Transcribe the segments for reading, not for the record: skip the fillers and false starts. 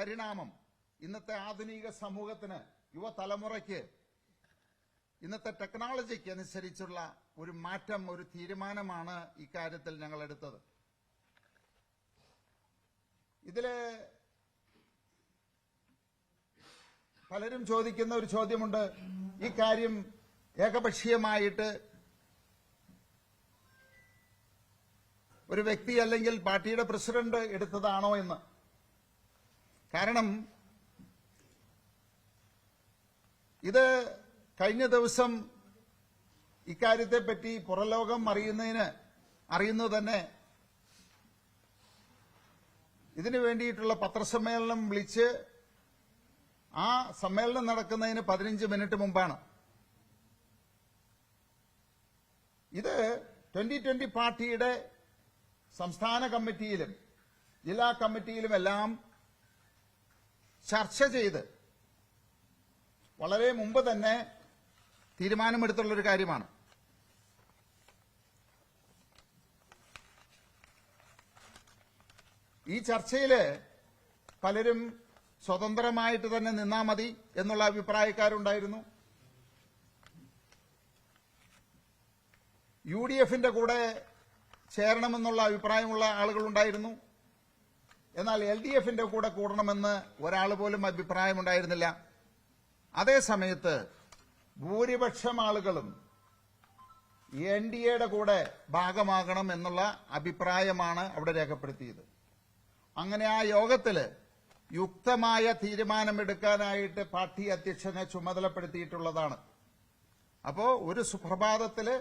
പരിണാമം ഇന്നത്തെ ആധുനിക സമൂഹത്തിന്, യുവതലമുറയ്ക്ക്, ഇന്നത്തെ ടെക്നോളജിക്ക് അനുസരിച്ചുള്ള ഒരു മാറ്റം, ഒരു തീരുമാനമാണ് ഇക്കാര്യത്തിൽ ഞങ്ങൾ എടുത്തത്. ഇതില് പലരും ചോദിക്കുന്ന ഒരു ചോദ്യമുണ്ട്, ഈ കാര്യം ഏകപക്ഷീയമായിട്ട് ഒരു വ്യക്തി അല്ലെങ്കിൽ പാർട്ടിയുടെ പ്രസിഡന്റ് എടുത്തതാണോ എന്ന്. കാരണം ഇത് കഴിഞ്ഞ ദിവസം ഇക്കാര്യത്തെപ്പറ്റി പുറലോകം അറിയുന്നത് തന്നെ ഇതിനു വേണ്ടിയിട്ടുള്ള പത്രസമ്മേളനം വിളിച്ച് ആ സമ്മേളനം നടക്കുന്നതിന് 15 മിനിറ്റ് മുമ്പാണ്. ഇത് 2020 പാർട്ടിയുടെ സംസ്ഥാന കമ്മിറ്റിയിലും ജില്ലാ കമ്മിറ്റിയിലുമെല്ലാം ചർച്ച ചെയ്ത് വളരെ മുമ്പ് തന്നെ തീരുമാനമെടുത്തുള്ളൊരു കാര്യമാണ്. ഈ ചർച്ചയിൽ പലരും സ്വതന്ത്രമായിട്ട് തന്നെ നിന്നാ മതി എന്നുള്ള അഭിപ്രായക്കാരുണ്ടായിരുന്നു. UDFന്റെ കൂടെ ചേരണമെന്നുള്ള അഭിപ്രായമുള്ള ആളുകളുണ്ടായിരുന്നു. എന്നാൽ LDFന്റെ കൂടെ കൂടണമെന്ന് ഒരാൾ പോലും അഭിപ്രായമുണ്ടായിരുന്നില്ല. അതേസമയത്ത് ഭൂരിപക്ഷം ആളുകളും NDAയുടെ കൂടെ ഭാഗമാകണം എന്നുള്ള അഭിപ്രായമാണ് അവിടെ രേഖപ്പെടുത്തിയത്. അങ്ങനെ ആ യോഗത്തില് യുക്തമായ തീരുമാനമെടുക്കാനായിട്ട് പാർട്ടി അധ്യക്ഷനെ ചുമതലപ്പെടുത്തിയിട്ടുള്ളതാണ്. അപ്പോ ഒരു സുപ്രഭാതത്തില്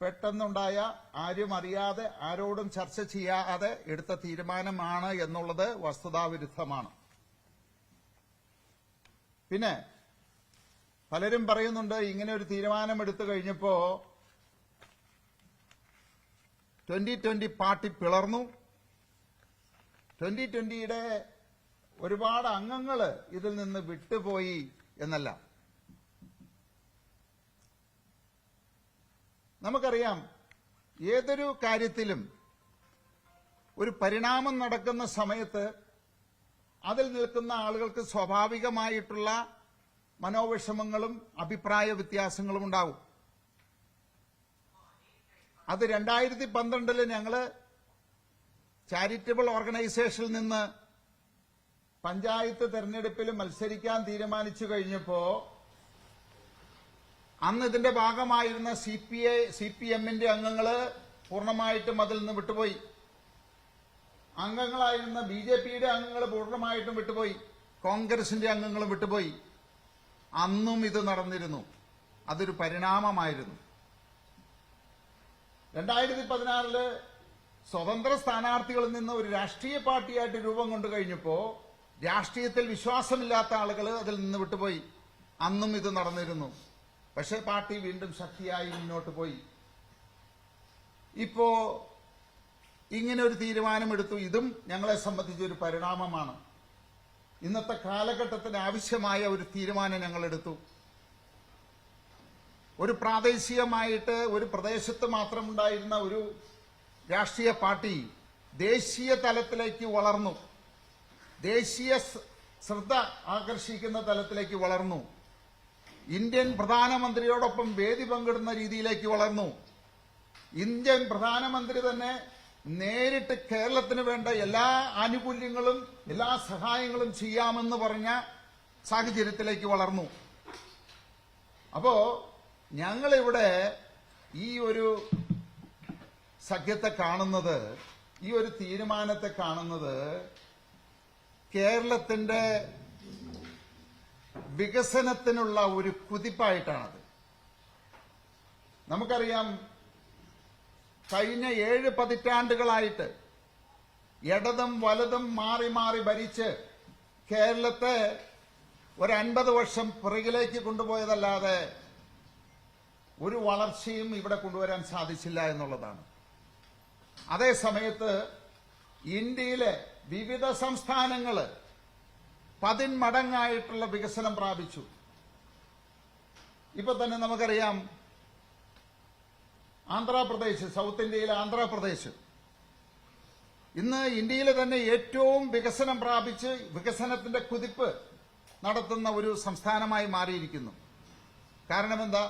പെട്ടെന്നുണ്ടായ, ആരും അറിയാതെ, ആരോടും ചർച്ച ചെയ്യാതെ എടുത്ത തീരുമാനമാണ് എന്നുള്ളത് വസ്തുതാവിരുദ്ധമാണ്. പിന്നെ പലരും പറയുന്നുണ്ട്, ഇങ്ങനെ ഒരു തീരുമാനമെടുത്തു കഴിഞ്ഞപ്പോ 2020 പാർട്ടി പിളർന്നു, 2020യുടെ ഒരുപാട് അംഗങ്ങൾ ഇതിൽ നിന്ന് വിട്ടുപോയി എന്നല്ല. നമുക്കറിയാം, ഏതൊരു കാര്യത്തിലും ഒരു പരിണാമം നടക്കുന്ന സമയത്ത് അതിൽ നിൽക്കുന്ന ആളുകൾക്ക് സ്വാഭാവികമായിട്ടുള്ള മനോവിഷമങ്ങളും അഭിപ്രായ വ്യത്യാസങ്ങളും ഉണ്ടാവും. അത് 2012 ഞങ്ങള് ചാരിറ്റബിൾ ഓർഗനൈസേഷനിൽ നിന്ന് പഞ്ചായത്ത് തെരഞ്ഞെടുപ്പിൽ മത്സരിക്കാൻ തീരുമാനിച്ചു കഴിഞ്ഞപ്പോ അന്ന് ഇതിന്റെ ഭാഗമായിരുന്ന CPMന്റെ അംഗങ്ങള് പൂർണ്ണമായിട്ടും അതിൽ നിന്ന് വിട്ടുപോയി. അംഗങ്ങളായിരുന്ന BJPയുടെ അംഗങ്ങൾ പൂർണ്ണമായിട്ടും വിട്ടുപോയി. കോൺഗ്രസിന്റെ അംഗങ്ങളും വിട്ടുപോയി. അന്നും ഇത് നടന്നിരുന്നു. അതൊരു പരിണാമമായിരുന്നു. 2016 സ്വതന്ത്ര സ്ഥാനാർത്ഥികളിൽ നിന്ന് ഒരു രാഷ്ട്രീയ പാർട്ടിയായിട്ട് രൂപം കൊണ്ടു കഴിഞ്ഞപ്പോ രാഷ്ട്രീയത്തിൽ വിശ്വാസമില്ലാത്ത ആളുകൾ അതിൽ നിന്ന് വിട്ടുപോയി. അന്നും ഇത് നടന്നിരുന്നു. പക്ഷേ പാർട്ടി വീണ്ടും ശക്തിയായി മുന്നോട്ട് പോയി. ഇപ്പോ ഇങ്ങനെ ഒരു തീരുമാനമെടുത്തു. ഇതും ഞങ്ങളെ സംബന്ധിച്ചൊരു പരിണാമമാണ്. ഇന്നത്തെ കാലഘട്ടത്തിന് ആവശ്യമായ ഒരു തീരുമാനം ഞങ്ങൾ എടുത്തു. ഒരു പ്രാദേശികമായിട്ട് ഒരു പ്രദേശത്ത് മാത്രമുണ്ടായിരുന്ന ഒരു രാഷ്ട്രീയ പാർട്ടി ദേശീയ തലത്തിലേക്ക് വളർന്നു, ദേശീയ ശ്രദ്ധ ആകർഷിക്കുന്ന തലത്തിലേക്ക് വളർന്നു, ഇന്ത്യൻ പ്രധാനമന്ത്രിയോടൊപ്പം വേദി പങ്കിടുന്ന രീതിയിലേക്ക് വളർന്നു. ഇന്ത്യൻ പ്രധാനമന്ത്രി തന്നെ നേരിട്ട് കേരളത്തിന് വേണ്ട എല്ലാ ആനുകൂല്യങ്ങളും എല്ലാ സഹായങ്ങളും ചെയ്യാമെന്ന് പറഞ്ഞ സാഹചര്യത്തിലേക്ക് വളർന്നു. അപ്പോ ഞങ്ങളിവിടെ ഈ ഒരു സഖ്യത്തെ കാണുന്നത്, ഈ ഒരു തീരുമാനത്തെ കാണുന്നത് കേരളത്തിന്റെ വികസനത്തിനുള്ള ഒരു കുതിപ്പായിട്ടാണത്. നമുക്കറിയാം, കഴിഞ്ഞ 7 പതിറ്റാണ്ടുകളായിട്ട് ഇടതും വലതും മാറി മാറി ഭരിച്ച് കേരളത്തെ ഒരു 50 വർഷം പിറകിലേക്ക് കൊണ്ടുപോയതല്ലാതെ ഒരു വളർച്ചയും ഇവിടെ കൊണ്ടുവരാൻ സാധിച്ചില്ല എന്നുള്ളതാണ്. അതേ സമയത്ത് ഇന്ത്യയിലെ വിവിധ സംസ്ഥാനങ്ങൾ 10 മടങ്ങായിട്ടുള്ള വികസനം പ്രാപിച്ചു. ഇപ്പൊ തന്നെ നമുക്കറിയാം, ആന്ധ്രാപ്രദേശ്, സൗത്ത് ഇന്ത്യയിലെ ആന്ധ്രാപ്രദേശ് ഇന്ന് ഇന്ത്യയിലെ തന്നെ ഏറ്റവും വികസനം പ്രാപിച്ച് വികസനത്തിന്റെ കുതിപ്പ് നടത്തുന്ന ഒരു സംസ്ഥാനമായി മാറിയിരിക്കുന്നു. കാരണം എന്താ?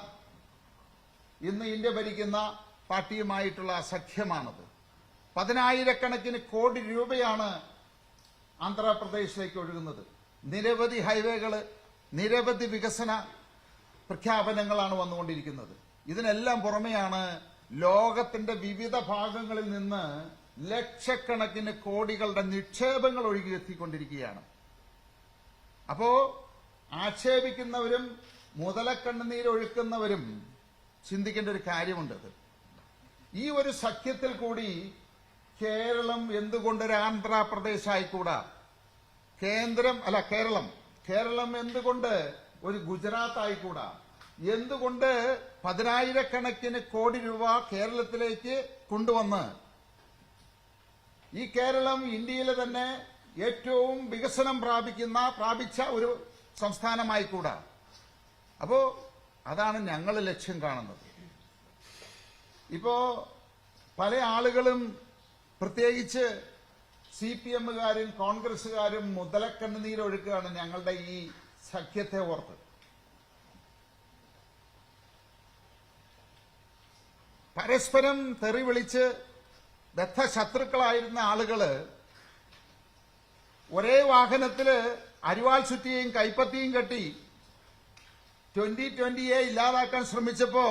ഇന്ന് ഇന്ത്യ ഭരിക്കുന്ന പാർട്ടിയുമായിട്ടുള്ള സഖ്യമാണത്. 10,000 കോടി രൂപയാണ് ആന്ധ്രാപ്രദേശിലേക്ക് ഒഴുകുന്നത്. നിരവധി ഹൈവേകൾ, നിരവധി വികസന പ്രഖ്യാപനങ്ങളാണ് വന്നുകൊണ്ടിരിക്കുന്നത്. ഇതിനെല്ലാം പുറമെയാണ് ലോകത്തിന്റെ വിവിധ ഭാഗങ്ങളിൽ നിന്ന് ലക്ഷക്കണക്കിന് കോടികളുടെ നിക്ഷേപങ്ങൾ ഒഴുകിയെത്തിക്കൊണ്ടിരിക്കുകയാണ്. അപ്പോ ആക്ഷേപിക്കുന്നവരും മുതലക്കണ്ണുനീരൊഴുക്കുന്നവരും ചിന്തിക്കേണ്ട ഒരു കാര്യമുണ്ടത്. ഈ ഒരു സഖ്യത്തിൽ കൂടി കേരളം എന്തുകൊണ്ടൊരു ആന്ധ്രാപ്രദേശ് ആയിക്കൂടാ? കേരളം എന്തുകൊണ്ട് ഒരു ഗുജറാത്ത് ആയിക്കൂടാ? എന്തുകൊണ്ട് 10,000 കോടി രൂപ കേരളത്തിലേക്ക് കൊണ്ടുവന്ന് ഈ കേരളം ഇന്ത്യയിലെ തന്നെ ഏറ്റവും വികസനം പ്രാപിച്ച ഒരു സംസ്ഥാനമായിക്കൂടാ? അപ്പോ അതാണ് ഞങ്ങൾ ലക്ഷ്യം കാണുന്നത്. ഇപ്പോ പല ആളുകളും, പ്രത്യേകിച്ച് CPM-കാരും കോൺഗ്രസുകാരും മുതലക്കണ്ണുനീരൊഴുക്കുകയാണ് ഞങ്ങളുടെ ഈ സഖ്യത്തെ ഓർത്ത്. പരസ്പരം തെറി വിളിച്ച് ബദ്ധശത്രുക്കളായിരുന്ന ആളുകള് ഒരേ വാഹനത്തില് അരിവാൾ ചുറ്റിയും കൈപ്പത്തിയും കെട്ടി 2020-യെ ഇല്ലാതാക്കാൻ ശ്രമിച്ചപ്പോ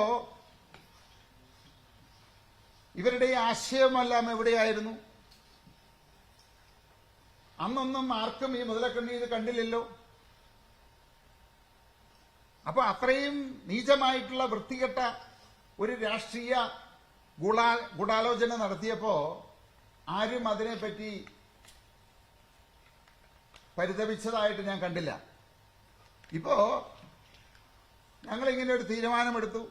ഇവരുടെ ആശയമെല്ലാം എവിടെയായിരുന്നു? അന്നൊന്നും ആർക്കും ഈ മുതലക്കണ്ണീർ കണ്ടില്ലല്ലോ. അപ്പൊ അത്രയും നീചമായിട്ടുള്ള വൃത്തികെട്ട ഒരു രാഷ്ട്രീയ ഗൂഢാലോചന നടത്തിയപ്പോ ആരും അതിനെപ്പറ്റി പരിതപിച്ചതായിട്ട് ഞാൻ കണ്ടില്ല. ഇപ്പോ ഞങ്ങളിങ്ങനെ ഒരു തീരുമാനമെടുത്തു.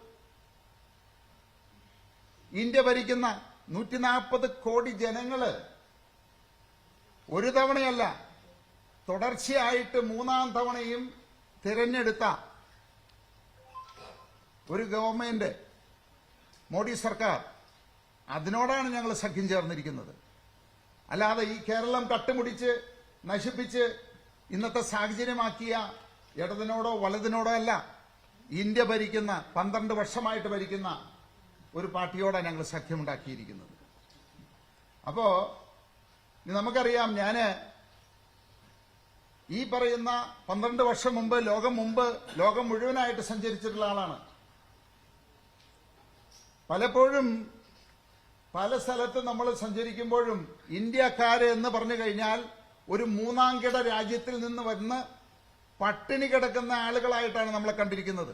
ഇന്ത്യ ഭരിക്കുന്ന 140 കോടി ജനങ്ങള് ഒരു തവണയല്ല, തുടർച്ചയായിട്ട് 3-ാം തവണയും തിരഞ്ഞെടുത്ത ഒരു ഗവൺമെന്റ്, മോഡി സർക്കാർ, അതിനോടാണ് ഞങ്ങൾ സഖ്യം ചേർന്നിരിക്കുന്നത്. അല്ലാതെ ഈ കേരളം കട്ടുമുടിച്ച് നശിപ്പിച്ച് ഇന്നത്തെ സാഹചര്യമാക്കിയ ഇടതിനോടോ വലതിനോടോ അല്ല, ഇന്ത്യ ഭരിക്കുന്ന 12 വർഷമായിട്ട് ഭരിക്കുന്ന ഒരു പാർട്ടിയോടാണ് ഞങ്ങൾ സഖ്യമുണ്ടാക്കിയിരിക്കുന്നത്. അപ്പോ നമുക്കറിയാം, ഞാന് ഈ പറയുന്ന 12 വർഷം മുമ്പ് ലോകം മുഴുവനായിട്ട് സഞ്ചരിച്ചിട്ടുള്ള ആളാണ്. പലപ്പോഴും പല സ്ഥലത്ത് നമ്മൾ സഞ്ചരിക്കുമ്പോഴും ഇന്ത്യക്കാര് എന്ന് പറഞ്ഞു കഴിഞ്ഞാൽ ഒരു 3-ാം-കിട രാജ്യത്തിൽ നിന്ന് വന്ന് പട്ടിണി കിടക്കുന്ന ആളുകളായിട്ടാണ് നമ്മളെ കണ്ടിരിക്കുന്നത്.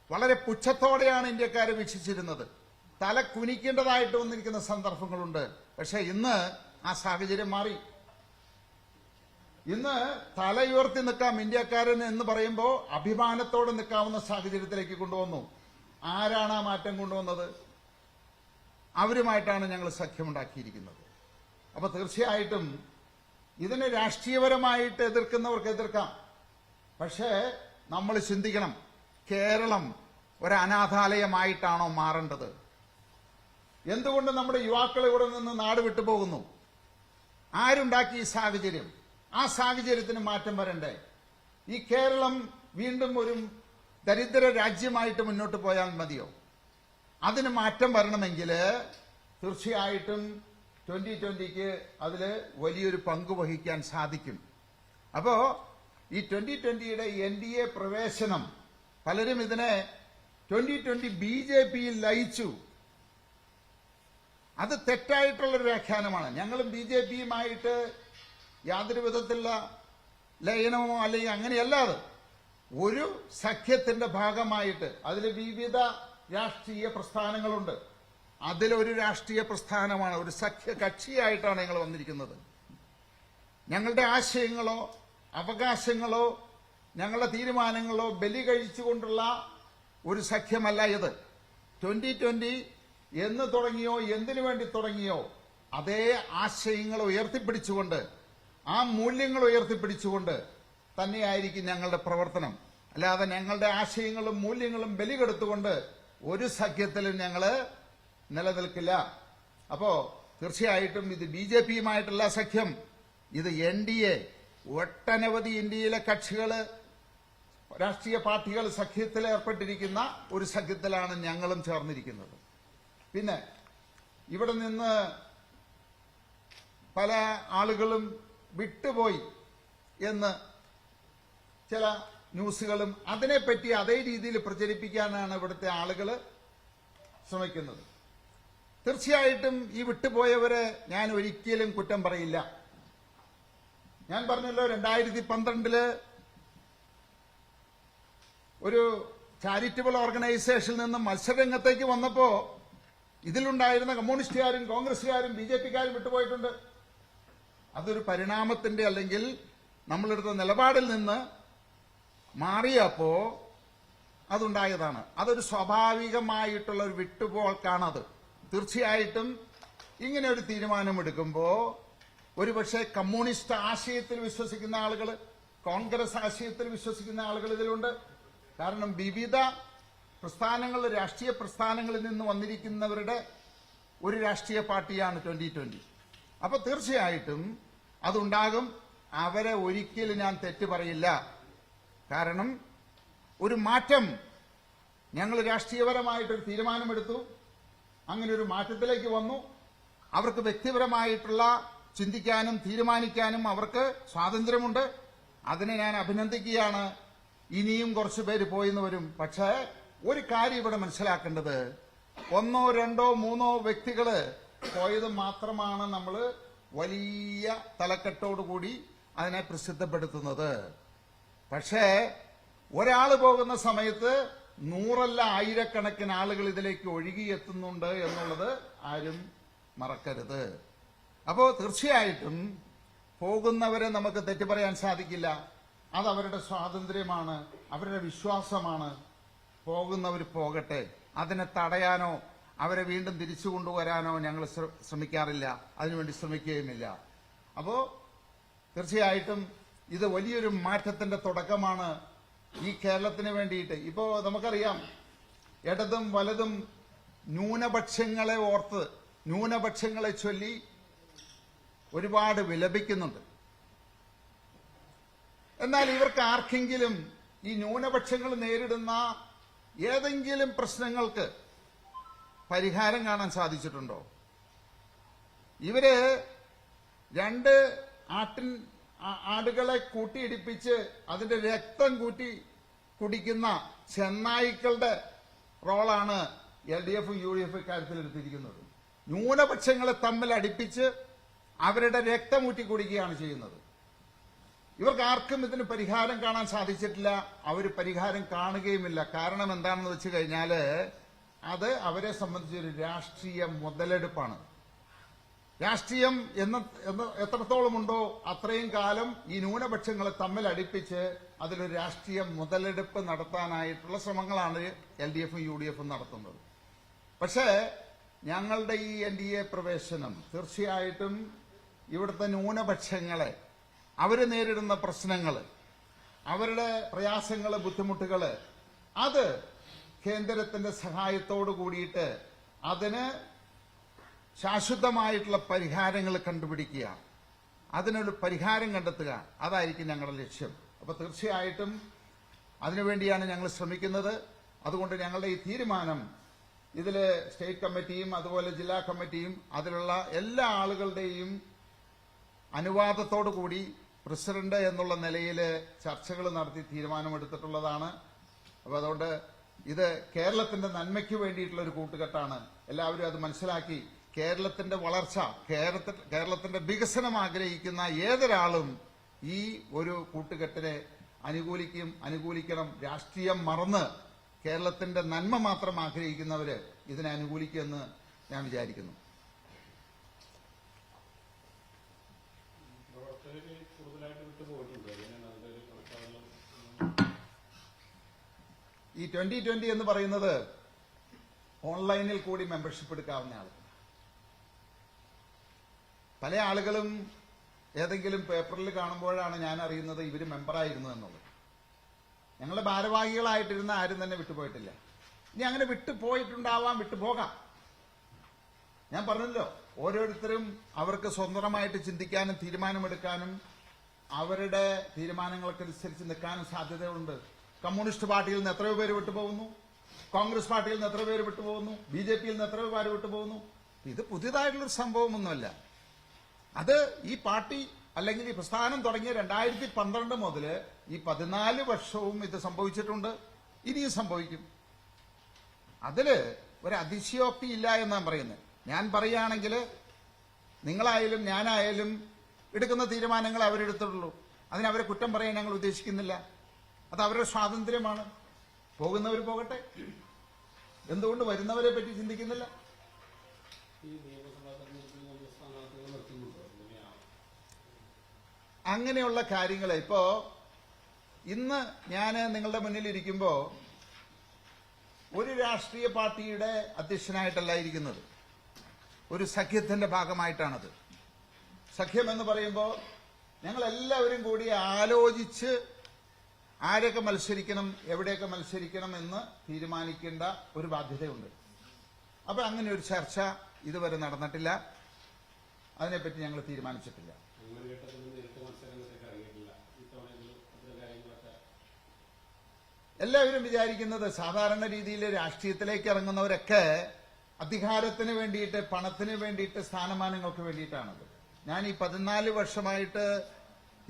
വളരെ പുച്ഛത്തോടെയാണ് ഇന്ത്യക്കാരെ വീക്ഷിച്ചിരുന്നത്. തല കുനിക്കേണ്ടതായിട്ട് വന്നിരിക്കുന്ന സന്ദർഭങ്ങളുണ്ട്. പക്ഷെ ഇന്ന് ആ സാഹചര്യം മാറി. ഇന്ന് തല ഉയർത്തി നിൽക്കാം ഇന്ത്യക്കാരൻ എന്ന് പറയുമ്പോൾ അഭിമാനത്തോടെ നിൽക്കാവുന്ന സാഹചര്യത്തിലേക്ക് കൊണ്ടുവന്നു. ആരാണ് ആ മാറ്റം കൊണ്ടുവന്നത്? അവരുമായിട്ടാണ് ഞങ്ങൾ സഖ്യമുണ്ടാക്കിയിരിക്കുന്നത്. അപ്പൊ തീർച്ചയായിട്ടും ഇതിനെ രാഷ്ട്രീയപരമായിട്ട് എതിർക്കുന്നവർക്ക് എതിർക്കാം. പക്ഷേ നമ്മൾ ചിന്തിക്കണം, കേരളം ഒരു അനാഥാലയമായിട്ടാണോ മാറേണ്ടത്? എന്തുകൊണ്ട് നമ്മുടെ യുവാക്കൾ ഇവിടെ നിന്ന് നാട് വിട്ടുപോകുന്നു? ആരുണ്ടാക്കി ഈ സാഹചര്യം? ആ സാഹചര്യത്തിന് മാറ്റം വരണ്ടേ? ഈ കേരളം വീണ്ടും ഒരു ദരിദ്ര രാജ്യമായിട്ട് മുന്നോട്ട് പോയാൽ മതിയോ? അതിന് മാറ്റം വരണമെങ്കിൽ തീർച്ചയായിട്ടും 2020-ക്ക് അതില് വലിയൊരു പങ്ക് വഹിക്കാൻ സാധിക്കും. അപ്പോ ഈ 2020-യുടെ NDA പ്രവേശനം, പലരും ഇതിനെ 2020 BJP-യിൽ ലയിച്ചു. അത് തെറ്റായിട്ടുള്ളൊരു വ്യാഖ്യാനമാണ്. ഞങ്ങളും BJP-യുമായിട്ട് യാതൊരു വിധത്തിലുള്ള ലയനമോ അല്ലെങ്കിൽ അങ്ങനെയല്ലാതെ ഒരു സഖ്യത്തിന്റെ ഭാഗമായിട്ട് അതിൽ വിവിധ രാഷ്ട്രീയ പ്രസ്ഥാനങ്ങളുണ്ട്. അതിലൊരു രാഷ്ട്രീയ പ്രസ്ഥാനമാണ്, ഒരു സഖ്യ കക്ഷിയായിട്ടാണ് ഞങ്ങൾ വന്നിരിക്കുന്നത്. ഞങ്ങളുടെ ആശയങ്ങളോ അവകാശങ്ങളോ ഞങ്ങളുടെ തീരുമാനങ്ങളോ ബലി കഴിച്ചുകൊണ്ടുള്ള ഒരു സഖ്യമല്ല ഇത്. 2020 എന്ന് തുടങ്ങിയോ, എന്തിനു വേണ്ടി തുടങ്ങിയോ, അതേ ആശയങ്ങൾ ഉയർത്തിപ്പിടിച്ചുകൊണ്ട്, ആ മൂല്യങ്ങൾ ഉയർത്തിപ്പിടിച്ചുകൊണ്ട് തന്നെയായിരിക്കും ഞങ്ങളുടെ പ്രവർത്തനം. അല്ലാതെ ഞങ്ങളുടെ ആശയങ്ങളും മൂല്യങ്ങളും ബലി കൊടുത്തുകൊണ്ട് ഒരു സഖ്യത്തിലും ഞങ്ങള് നിലനിൽക്കില്ല. അപ്പോ തീർച്ചയായിട്ടും ഇത് BJP-യുമായിട്ടുള്ള സഖ്യം, ഇത് NDA, ഒട്ടനവധി ഇന്ത്യയിലെ കക്ഷികൾ, രാഷ്ട്രീയ പാർട്ടികൾ സഖ്യത്തിൽ ഏർപ്പെട്ടിരിക്കുന്ന ഒരു സഖ്യത്തിലാണ് ഞങ്ങളും ചേർന്നിരിക്കുന്നത്. പിന്നെ ഇവിടെ നിന്ന് പല ആളുകളും വിട്ടുപോയി എന്ന് ചില ന്യൂസുകളും അതിനെപ്പറ്റി അതേ രീതിയിൽ പ്രചരിപ്പിക്കാനാണ് ഇവിടുത്തെ ആളുകൾ ശ്രമിക്കുന്നത്. തീർച്ചയായിട്ടും ഈ വിട്ടുപോയവരെ ഞാൻ ഒരിക്കലും കുറ്റം പറയില്ല. ഞാൻ പറഞ്ഞല്ലോ, 2012 ഒരു ചാരിറ്റബിൾ ഓർഗനൈസേഷനിൽ നിന്ന് മത്സരരംഗത്തേക്ക് വന്നപ്പോ ഇതിലുണ്ടായിരുന്ന കമ്മ്യൂണിസ്റ്റുകാരും കോൺഗ്രസുകാരും BJP-ക്കാരും വിട്ടുപോയിട്ടുണ്ട്. അതൊരു പരിണാമത്തിന്റെ അല്ലെങ്കിൽ നമ്മളെടുത്ത നിലപാടിൽ നിന്ന് മാറിയപ്പോ അതുണ്ടായതാണ്. അതൊരു സ്വാഭാവികമായിട്ടുള്ള ഒരു വിട്ടുപോക്കാണത്. തീർച്ചയായിട്ടും ഇങ്ങനെ ഒരു തീരുമാനമെടുക്കുമ്പോൾ ഒരുപക്ഷെ കമ്മ്യൂണിസ്റ്റ് ആശയത്തിൽ വിശ്വസിക്കുന്ന ആളുകൾ, കോൺഗ്രസ് ആശയത്തിൽ വിശ്വസിക്കുന്ന ആളുകൾ ഇതിലുണ്ട്. കാരണം വിവിധ പ്രസ്ഥാനങ്ങൾ, രാഷ്ട്രീയ പ്രസ്ഥാനങ്ങളിൽ നിന്ന് വന്നിരിക്കുന്നവരുടെ ഒരു രാഷ്ട്രീയ പാർട്ടിയാണ് 2020. അപ്പൊ തീർച്ചയായിട്ടും അതുണ്ടാകും. അവരെ ഒരിക്കലും ഞാൻ തെറ്റ് പറയില്ല. കാരണം ഒരു മാറ്റം, ഞങ്ങൾ രാഷ്ട്രീയപരമായിട്ടൊരു തീരുമാനമെടുത്തു, അങ്ങനെ ഒരു മാറ്റത്തിലേക്ക് വന്നു. അവർക്ക് വ്യക്തിപരമായിട്ടുള്ള ചിന്തിക്കാനും തീരുമാനിക്കാനും അവർക്ക് സ്വാതന്ത്ര്യമുണ്ട്. അതിനെ ഞാൻ അഭിനന്ദിക്കുകയാണ്. ഇനിയും കുറച്ചു പേര് പോയിന്ന് വരും. പക്ഷേ ഒരു കാര്യം ഇവിടെ മനസ്സിലാക്കേണ്ടത്, 1, 2, 3 വ്യക്തികള് പോയത് മാത്രമാണ് നമ്മൾ വലിയ തലക്കെട്ടോടുകൂടി അതിനെ പ്രസിദ്ധപ്പെടുത്തുന്നത്. പക്ഷേ ഒരാൾ പോകുന്ന സമയത്ത് 100 ആയിരക്കണക്കിന് ആളുകൾ ഇതിലേക്ക് ഒഴുകിയെത്തുന്നുണ്ട് എന്നുള്ളത് ആരും മറക്കരുത്. അപ്പോൾ തീർച്ചയായിട്ടും പോകുന്നവരെ നമുക്ക് തെറ്റു പറയാൻ സാധിക്കില്ല. അത് അവരുടെ സ്വാതന്ത്ര്യമാണ്, അവരുടെ വിശ്വാസമാണ്. പോകുന്നവർ പോകട്ടെ. അതിനെ തടയാനോ അവരെ വീണ്ടും തിരിച്ചു കൊണ്ടുവരാനോ ഞങ്ങൾ ശ്രമിക്കാറില്ല, അതിനുവേണ്ടി ശ്രമിക്കുകയുമില്ല. അപ്പോ തീർച്ചയായിട്ടും ഇത് വലിയൊരു മാറ്റത്തിന്റെ തുടക്കമാണ് ഈ കേരളത്തിന് വേണ്ടിയിട്ട്. ഇപ്പോ നമുക്കറിയാം, ഇടതും വലതും ന്യൂനപക്ഷങ്ങളെ ഓർത്ത്, ന്യൂനപക്ഷങ്ങളെ ചൊല്ലി ഒരുപാട് വിലപിക്കുന്നുണ്ട്. എന്നാൽ ഇവർക്ക് ആർക്കെങ്കിലും ഈ ന്യൂനപക്ഷങ്ങൾ നേരിടുന്ന ഏതെങ്കിലും പ്രശ്നങ്ങൾക്ക് പരിഹാരം കാണാൻ സാധിച്ചിട്ടുണ്ടോ? ഇവര് 2 ആടുകളെ കൂട്ടിയിടിപ്പിച്ച് അതിന്റെ രക്തം കൂട്ടി കുടിക്കുന്ന ചെന്നായ്ക്കളുടെ റോളാണ് LDF-ഉം UDF-ഉം കാര്യത്തിൽ എടുത്തിരിക്കുന്നത്. ന്യൂനപക്ഷങ്ങളെ തമ്മിൽ അടുപ്പിച്ച് അവരുടെ രക്തം ഊറ്റി കുടിക്കുകയാണ് ചെയ്യുന്നത്. ഇവർക്ക് ആർക്കും ഇതിന് പരിഹാരം കാണാൻ സാധിച്ചിട്ടില്ല. അവർ പരിഹാരം കാണുകയുമില്ല. കാരണം എന്താണെന്ന് വെച്ച് കഴിഞ്ഞാൽ അത് അവരെ സംബന്ധിച്ചൊരു രാഷ്ട്രീയ മുതലെടുപ്പാണ്. രാഷ്ട്രീയം എത്രത്തോളം ഉണ്ടോ അത്രയും കാലം ഈ ന്യൂനപക്ഷങ്ങളെ തമ്മിൽ അടുപ്പിച്ച് അതിലൊരു രാഷ്ട്രീയ മുതലെടുപ്പ് നടത്താനായിട്ടുള്ള ശ്രമങ്ങളാണ് LDF-ഉം UDF-ഉം നടത്തുന്നത്. പക്ഷേ ഞങ്ങളുടെ ഈ NDA പ്രവേശനം തീർച്ചയായിട്ടും ഇവിടുത്തെ ന്യൂനപക്ഷങ്ങളെ, അവർ നേരിടുന്ന പ്രശ്നങ്ങൾ, അവരുടെ പ്രയാസങ്ങൾ, ബുദ്ധിമുട്ടുകൾ, അത് കേന്ദ്രത്തിന്റെ സഹായത്തോടു കൂടിയിട്ട് അതിന് ശാശ്വതമായിട്ടുള്ള പരിഹാരങ്ങൾ കണ്ടുപിടിക്കുക, അതിനൊരു പരിഹാരം കണ്ടെത്തുക, അതായിരിക്കും ഞങ്ങളുടെ ലക്ഷ്യം. അപ്പൊ തീർച്ചയായിട്ടും അതിനുവേണ്ടിയാണ് ഞങ്ങൾ ശ്രമിക്കുന്നത്. അതുകൊണ്ട് ഞങ്ങളുടെ ഈ തീരുമാനം ഇതില് സ്റ്റേറ്റ് കമ്മിറ്റിയും അതുപോലെ ജില്ലാ കമ്മിറ്റിയും അതിലുള്ള എല്ലാ ആളുകളുടെയും അനുവാദത്തോടു കൂടി പ്രസിഡന്റ് എന്നുള്ള നിലയിൽ ചർച്ചകൾ നടത്തി തീരുമാനമെടുത്തിട്ടുള്ളതാണ്. അപ്പൊ അതുകൊണ്ട് ഇത് കേരളത്തിന്റെ നന്മയ്ക്ക് വേണ്ടിയിട്ടുള്ള ഒരു കൂട്ടുകെട്ടാണ്. എല്ലാവരും അത് മനസ്സിലാക്കി കേരളത്തിന്റെ വളർച്ച, കേരളത്തിന്റെ വികസനം ആഗ്രഹിക്കുന്ന ഏതൊരാളും ഈ ഒരു കൂട്ടുകെട്ടിനെ അനുകൂലിക്കണം. രാഷ്ട്രീയം മറന്ന് കേരളത്തിന്റെ നന്മ മാത്രം ആഗ്രഹിക്കുന്നവര് ഇതിനെ അനുകൂലിക്കുമെന്ന് ഞാൻ വിചാരിക്കുന്നു. ഈ 2020 എന്ന് പറയുന്നത് ഓൺലൈനിൽ കൂടി മെമ്പർഷിപ്പ് എടുക്കാവുന്ന ആളുകൾ. പല ആളുകളും ഏതെങ്കിലും പേപ്പറിൽ കാണുമ്പോഴാണ് ഞാൻ അറിയുന്നത് ഇവര് മെമ്പറായിരുന്നു എന്നുള്ളത്. ഞങ്ങളുടെ ഭാരവാഹികളായിട്ടിരുന്ന ആരും തന്നെ വിട്ടുപോയിട്ടില്ല. ഇനി അങ്ങനെ വിട്ടുപോയിട്ടുണ്ടാവാം, വിട്ടുപോകാം. ഞാൻ പറഞ്ഞല്ലോ, ഓരോരുത്തരും അവർക്ക് സ്വതന്ത്രമായിട്ട് ചിന്തിക്കാനും തീരുമാനമെടുക്കാനും അവരുടെ തീരുമാനങ്ങൾക്കനുസരിച്ച് നിൽക്കാനും സാധ്യതയുണ്ട്. കമ്മ്യൂണിസ്റ്റ് പാർട്ടിയിൽ നിന്ന് എത്രയോ പേര് വിട്ടുപോകുന്നു, കോൺഗ്രസ് പാർട്ടിയിൽ നിന്ന് എത്ര പേര് വിട്ടുപോകുന്നു, BJPയിൽ നിന്ന് എത്രയോ പേര് വിട്ടുപോകുന്നു. ഇത് പുതിയതായിട്ടുള്ളൊരു സംഭവമൊന്നുമല്ല. അത് ഈ പാർട്ടി അല്ലെങ്കിൽ ഈ പ്രസ്ഥാനം തുടങ്ങിയ 2012 മുതൽ ഈ 14 വർഷവും ഇത് സംഭവിച്ചിട്ടുണ്ട്, ഇനിയും സംഭവിക്കും. അതില് ഒരു അതിശയോക്തി ഇല്ല എന്നാണ് പറയുന്നത്. ഞാൻ പറയുകയാണെങ്കിൽ നിങ്ങളായാലും ഞാനായാലും എടുക്കുന്ന തീരുമാനങ്ങൾ അവരെടുത്തിട്ടുള്ളൂ. അതിനവരെ കുറ്റം പറയാൻ ഞങ്ങൾ ഉദ്ദേശിക്കുന്നില്ല. അത് അവരുടെ സ്വാതന്ത്ര്യമാണ്. പോകുന്നവർ പോകട്ടെ. എന്തുകൊണ്ട് വരുന്നവരെ പറ്റി ചിന്തിക്കുന്നില്ല? അങ്ങനെയുള്ള കാര്യങ്ങൾ ഇപ്പോ ഇന്ന് ഞാൻ നിങ്ങളുടെ മുന്നിൽ ഇരിക്കുമ്പോ ഒരു രാഷ്ട്രീയ പാർട്ടിയുടെ അധ്യക്ഷനായിട്ടല്ല ഇരിക്കുന്നത്, ഒരു സഖ്യത്തിന്റെ ഭാഗമായിട്ടാണത്. സഖ്യം എന്ന് പറയുമ്പോൾ ഞങ്ങൾ എല്ലാവരും കൂടി ആലോചിച്ച് ആരൊക്കെ മത്സരിക്കണം, എവിടെയൊക്കെ മത്സരിക്കണം എന്ന് തീരുമാനിക്കേണ്ട ഒരു ബാധ്യതയുണ്ട്. അപ്പൊ അങ്ങനെ ഒരു ചർച്ച ഇതുവരെ നടന്നിട്ടില്ല. അതിനെപ്പറ്റി ഞങ്ങൾ തീരുമാനിച്ചിട്ടില്ല. എല്ലാവരും വിചാരിക്കുന്നത് സാധാരണ രീതിയിൽ രാഷ്ട്രീയത്തിലേക്ക് ഇറങ്ങുന്നവരൊക്കെ അധികാരത്തിന് വേണ്ടിയിട്ട്, പണത്തിന് വേണ്ടിയിട്ട്, സ്ഥാനമാനങ്ങൾക്ക് വേണ്ടിയിട്ടാണത്. ഞാൻ ഈ 14 വർഷമായിട്ട്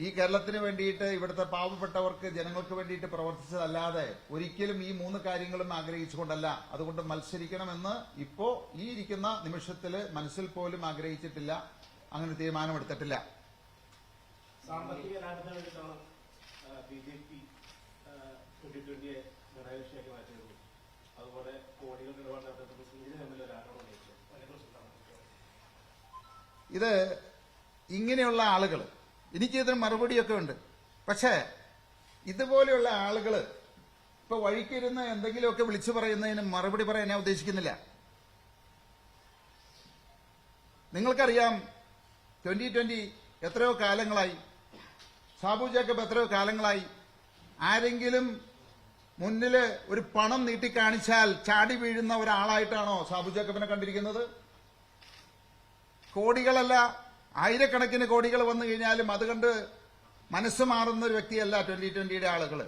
ഈ കേരളത്തിന് വേണ്ടിയിട്ട്, ഇവിടുത്തെ പാവപ്പെട്ടവർക്ക്, ജനങ്ങൾക്ക് വേണ്ടിയിട്ട് പ്രവർത്തിച്ചതല്ലാതെ ഒരിക്കലും ഈ 3 കാര്യങ്ങളും ആഗ്രഹിച്ചുകൊണ്ടല്ല. അതുകൊണ്ട് മത്സരിക്കണമെന്ന് ഇപ്പോ ഈ ഇരിക്കുന്ന നിമിഷത്തില് മനസ്സിൽ പോലും ആഗ്രഹിച്ചിട്ടില്ല, അങ്ങനെ തീരുമാനമെടുത്തിട്ടില്ല. സാമ്പത്തിക ലാഭത്തിന് വേണ്ടിയിട്ടാണ് BJP 2020 ഘടകകക്ഷിയാക്കി മാറ്റിയത്. അതുപോലെ കോടികളുടെ ഇടപാട് നടത്തപ്പെട്ട ഇതിന് തമ്മിൽ ഒരു ആരോപണം ഉന്നയിച്ചു. ഇത് ഇങ്ങനെയുള്ള ആളുകൾ, എനിക്കിതിന് മറുപടിയൊക്കെ ഉണ്ട്. പക്ഷേ ഇതുപോലെയുള്ള ആളുകൾ ഇപ്പൊ വഴിക്കിരുന്ന് എന്തെങ്കിലുമൊക്കെ വിളിച്ചു പറയുന്നതിന് മറുപടി പറയാൻ ഞാൻ ഉദ്ദേശിക്കുന്നില്ല. നിങ്ങൾക്കറിയാം 2020 എത്രയോ കാലങ്ങളായി, സാബു ജേക്കബ് എത്രയോ കാലങ്ങളായി. ആരെങ്കിലും മുന്നില് ഒരു പണം നീട്ടിക്കാണിച്ചാൽ ചാടി വീഴുന്ന ഒരാളായിട്ടാണോ സാബു ജേക്കബിനെ കണ്ടിരിക്കുന്നത്? കോടികളല്ല, ആയിരക്കണക്കിന് കോടികൾ വന്നു കഴിഞ്ഞാലും അത് കണ്ട് മനസ്സ് മാറുന്ന ഒരു വ്യക്തിയല്ല 2020യുടെ ആളുകൾ.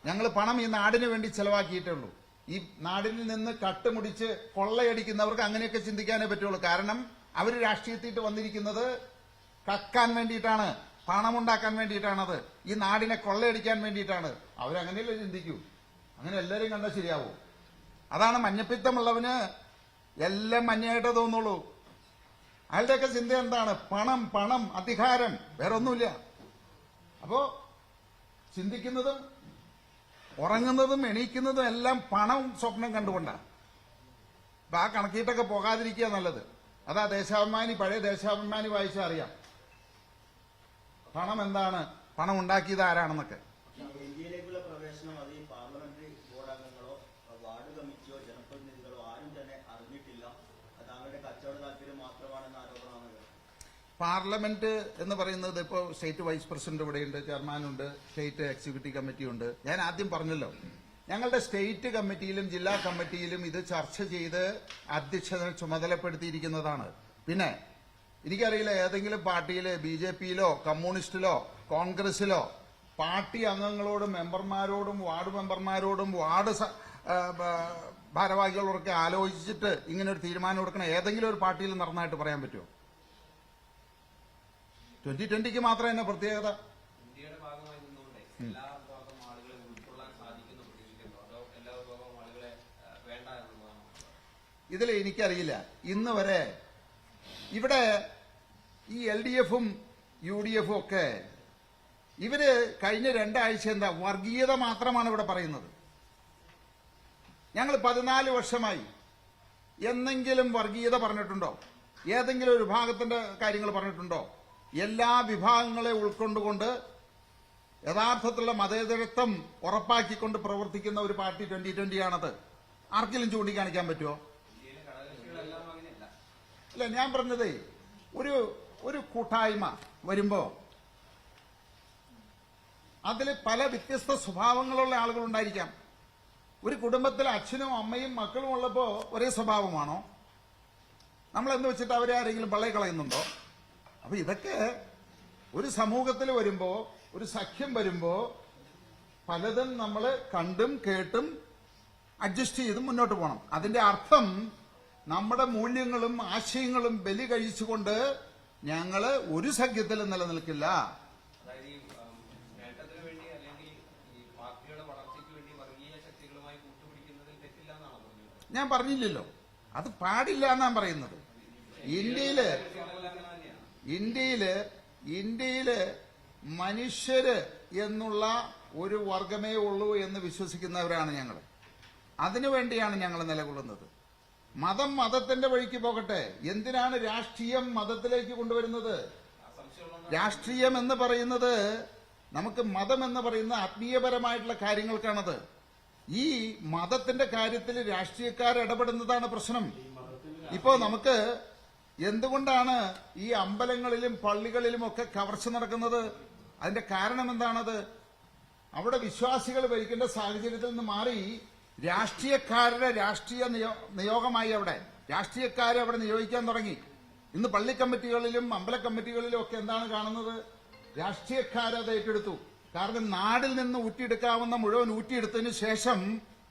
ഞങ്ങൾ പണം ഈ നാടിന് വേണ്ടി ചെലവാക്കിയിട്ടുള്ളൂ. ഈ നാടിൽ നിന്ന് കട്ടുമുടിച്ച് കൊള്ളയടിക്കുന്നവർക്ക് അങ്ങനെയൊക്കെ ചിന്തിക്കാനേ പറ്റുള്ളൂ. കാരണം അവർ രാഷ്ട്രീയത്തിട്ട് വന്നിരിക്കുന്നത് കക്കാൻ വേണ്ടിയിട്ടാണ്, പണമുണ്ടാക്കാൻ വേണ്ടിയിട്ടാണത്, ഈ നാടിനെ കൊള്ളയടിക്കാൻ വേണ്ടിയിട്ടാണ്. അവരങ്ങനെയല്ലേ ചിന്തിക്കൂ. അങ്ങനെ എല്ലാവരും കണ്ടാൽ ശരിയാവൂ? അതാണ് മഞ്ഞപ്പിത്തമുള്ളവന് എല്ലാം മഞ്ഞയായിട്ടേ തോന്നുള്ളൂ. അയാളുടെയൊക്കെ ചിന്ത എന്താണ്? പണം, പണം, അധികാരം, വേറെ ഒന്നുമില്ല. അപ്പോ ചിന്തിക്കുന്നതും ഉറങ്ങുന്നതും എണീക്കുന്നതും എല്ലാം പണം സ്വപ്നം കണ്ടുകൊണ്ടാണ്. അപ്പൊ ആ കണക്കിട്ടൊക്കെ പോകാതിരിക്കുക നല്ലത്. അതാ ദേശാഭിമാനി, പഴയ ദേശാഭിമാനി വായിച്ചാൽ അറിയാം പണം എന്താണ്, പണം ഉണ്ടാക്കിയത് ആരാണെന്നൊക്കെ. ഇന്ത്യയിലേക്കുള്ള പ്രവേശനം അത് ഈ പാർലമെന്ററി ബോർഡ് അംഗങ്ങളോ വാർഡ് കമ്മിറ്റിയോ ജനപ്രതിനിധികളോ ആരും തന്നെ അറിഞ്ഞിട്ടില്ല. താങ്കളുടെ കച്ചവട താല്പര്യം മാത്രമാണെന്ന ആരോപണമാണ്. പാർലമെന്റ് എന്ന് പറയുന്നത് ഇപ്പോൾ സ്റ്റേറ്റ് വൈസ് പ്രസിഡന്റ് ഇവിടെയുണ്ട്, ചെയർമാനുണ്ട്, സ്റ്റേറ്റ് എക്സിക്യൂട്ടീവ് കമ്മിറ്റിയുണ്ട്. ഞാൻ ആദ്യം പറഞ്ഞല്ലോ, ഞങ്ങളുടെ സ്റ്റേറ്റ് കമ്മിറ്റിയിലും ജില്ലാ കമ്മിറ്റിയിലും ഇത് ചർച്ച ചെയ്ത് അധ്യക്ഷത ചുമതലപ്പെടുത്തിയിരിക്കുന്നതാണ്. പിന്നെ എനിക്കറിയില്ല ഏതെങ്കിലും പാർട്ടിയിലെ BJPയിലോ കമ്മ്യൂണിസ്റ്റിലോ കോൺഗ്രസിലോ പാർട്ടി അംഗങ്ങളോടും മെമ്പർമാരോടും വാർഡ് മെമ്പർമാരോടും വാർഡ് ഭാരവാഹികളോടൊക്കെ ആലോചിച്ചിട്ട് ഇങ്ങനെ ഒരു തീരുമാനം എടുക്കണം ഏതെങ്കിലും ഒരു പാർട്ടിയിൽ നടന്നതായിട്ട് പറയാൻ പറ്റുമോ? 2020ക്ക് മാത്രം തന്നെ പ്രത്യേകത. ഇന്ത്യയുടെ ഭാഗമായി നിന്നുകൊണ്ട് എല്ലാ വിഭാഗം ആളുകളെ ഉൾക്കൊള്ളാൻ സാധിക്കുന്നു പ്രതീക്ഷിക്കുന്നു, അതോ എല്ലാ വിഭാഗം ആളുകളെ വേണ്ട എന്നുള്ളതാണ്? ഇതിൽ എനിക്കറിയില്ല. ഇന്ന് വരെ ഇവിടെ ഈ LDFും UDFും ഒക്കെ ഇവര് കഴിഞ്ഞ 2 ആഴ്ച എന്താ വർഗീയത മാത്രമാണ് ഇവിടെ പറയുന്നത്. ഞങ്ങൾ 14 വർഷമായി എന്നെങ്കിലും വർഗീയത പറഞ്ഞിട്ടുണ്ടോ? ഏതെങ്കിലും ഒരു വിഭാഗത്തിന്റെ കാര്യങ്ങൾ പറഞ്ഞിട്ടുണ്ടോ? എല്ലാ വിഭാഗങ്ങളെ ഉൾക്കൊണ്ടുകൊണ്ട് യഥാർത്ഥത്തിലുള്ള മതേതരത്വം ഉറപ്പാക്കിക്കൊണ്ട് പ്രവർത്തിക്കുന്ന ഒരു പാർട്ടി 2020 ആണത്. ആർക്കെങ്കിലും ചൂണ്ടിക്കാണിക്കാൻ പറ്റുമോ? അല്ല, ഞാൻ പറഞ്ഞതേ ഒരു കൂട്ടായ്മ വരുമ്പോ അതിൽ പല വ്യത്യസ്ത സ്വഭാവങ്ങളുള്ള ആളുകൾ ഉണ്ടായിരിക്കാം. ഒരു കുടുംബത്തിൽ അച്ഛനും അമ്മയും മക്കളും ഉള്ളപ്പോ ഒരേ സ്വഭാവമാണോ? നമ്മളെന്ന് വെച്ചിട്ട് അവരെ ആരെങ്കിലും പള്ളയെ കളയുന്നുണ്ടോ? അപ്പൊ ഇതൊക്കെ ഒരു സമൂഹത്തിൽ വരുമ്പോ, ഒരു സഖ്യം വരുമ്പോ പലതും നമ്മൾ കണ്ടും കേട്ടും അഡ്ജസ്റ്റ് ചെയ്തും മുന്നോട്ട് പോകണം. അതിന്റെ അർത്ഥം നമ്മുടെ മൂല്യങ്ങളും ആശയങ്ങളും ബലി കഴിച്ചുകൊണ്ട് ഞങ്ങള് ഒരു സഖ്യത്തിലും നിലനിൽക്കില്ല. അതായത് ഈ നേട്ടത്തിന് വേണ്ടി അല്ലെങ്കിൽ ഈ പാർട്ടിയുടെ വളർച്ചയ്ക്ക് വേണ്ടി വർഗീയ ശക്തികളുമായി കൂട്ടുപിടിക്കുന്നതിൽ തെറ്റില്ല എന്നാണ് പറഞ്ഞത്. ഞാൻ പറഞ്ഞില്ലല്ലോ, അത് പാടില്ല എന്നാണ് പറയുന്നത്. ഇന്ത്യയില് മനുഷ്യര് എന്നുള്ള ഒരു വർഗമേ ഉള്ളൂ എന്ന് വിശ്വസിക്കുന്നവരാണ് ഞങ്ങൾ. അതിനുവേണ്ടിയാണ് ഞങ്ങൾ നിലകൊള്ളുന്നത്. മതം മതത്തിന്റെ വഴിക്ക് പോകട്ടെ. എന്തിനാണ് രാഷ്ട്രീയം മതത്തിലേക്ക് കൊണ്ടുവരുന്നത്? രാഷ്ട്രീയം എന്ന് പറയുന്നത്, നമുക്ക് മതം എന്ന് പറയുന്ന ആത്മീയപരമായിട്ടുള്ള കാര്യങ്ങൾക്കാണത്. ഈ മതത്തിന്റെ കാര്യത്തിൽ രാഷ്ട്രീയക്കാർ ഇടപെടുന്നതാണ് പ്രശ്നം. ഇപ്പോ നമുക്ക് എന്തുകൊണ്ടാണ് ഈ അമ്പലങ്ങളിലും പള്ളികളിലും ഒക്കെ കവർച്ച നടക്കുന്നത്? അതിന്റെ കാരണം എന്താണത്? അവിടെ വിശ്വാസികൾ ഭരിക്കേണ്ട സാഹചര്യത്തിൽ നിന്ന് മാറി രാഷ്ട്രീയക്കാരുടെ രാഷ്ട്രീയ നിയോഗമായി അവിടെ രാഷ്ട്രീയക്കാരെ അവിടെ നിയോഗിക്കാൻ തുടങ്ങി. ഇന്ന് പള്ളി കമ്മിറ്റികളിലും അമ്പല കമ്മിറ്റികളിലും ഒക്കെ എന്താണ് കാണുന്നത്? രാഷ്ട്രീയക്കാരത് ഏറ്റെടുത്തു. കാരണം നാടിൽ നിന്ന് ഊറ്റിയെടുക്കാവുന്ന മുഴുവൻ ഊറ്റിയെടുത്തതിന് ശേഷം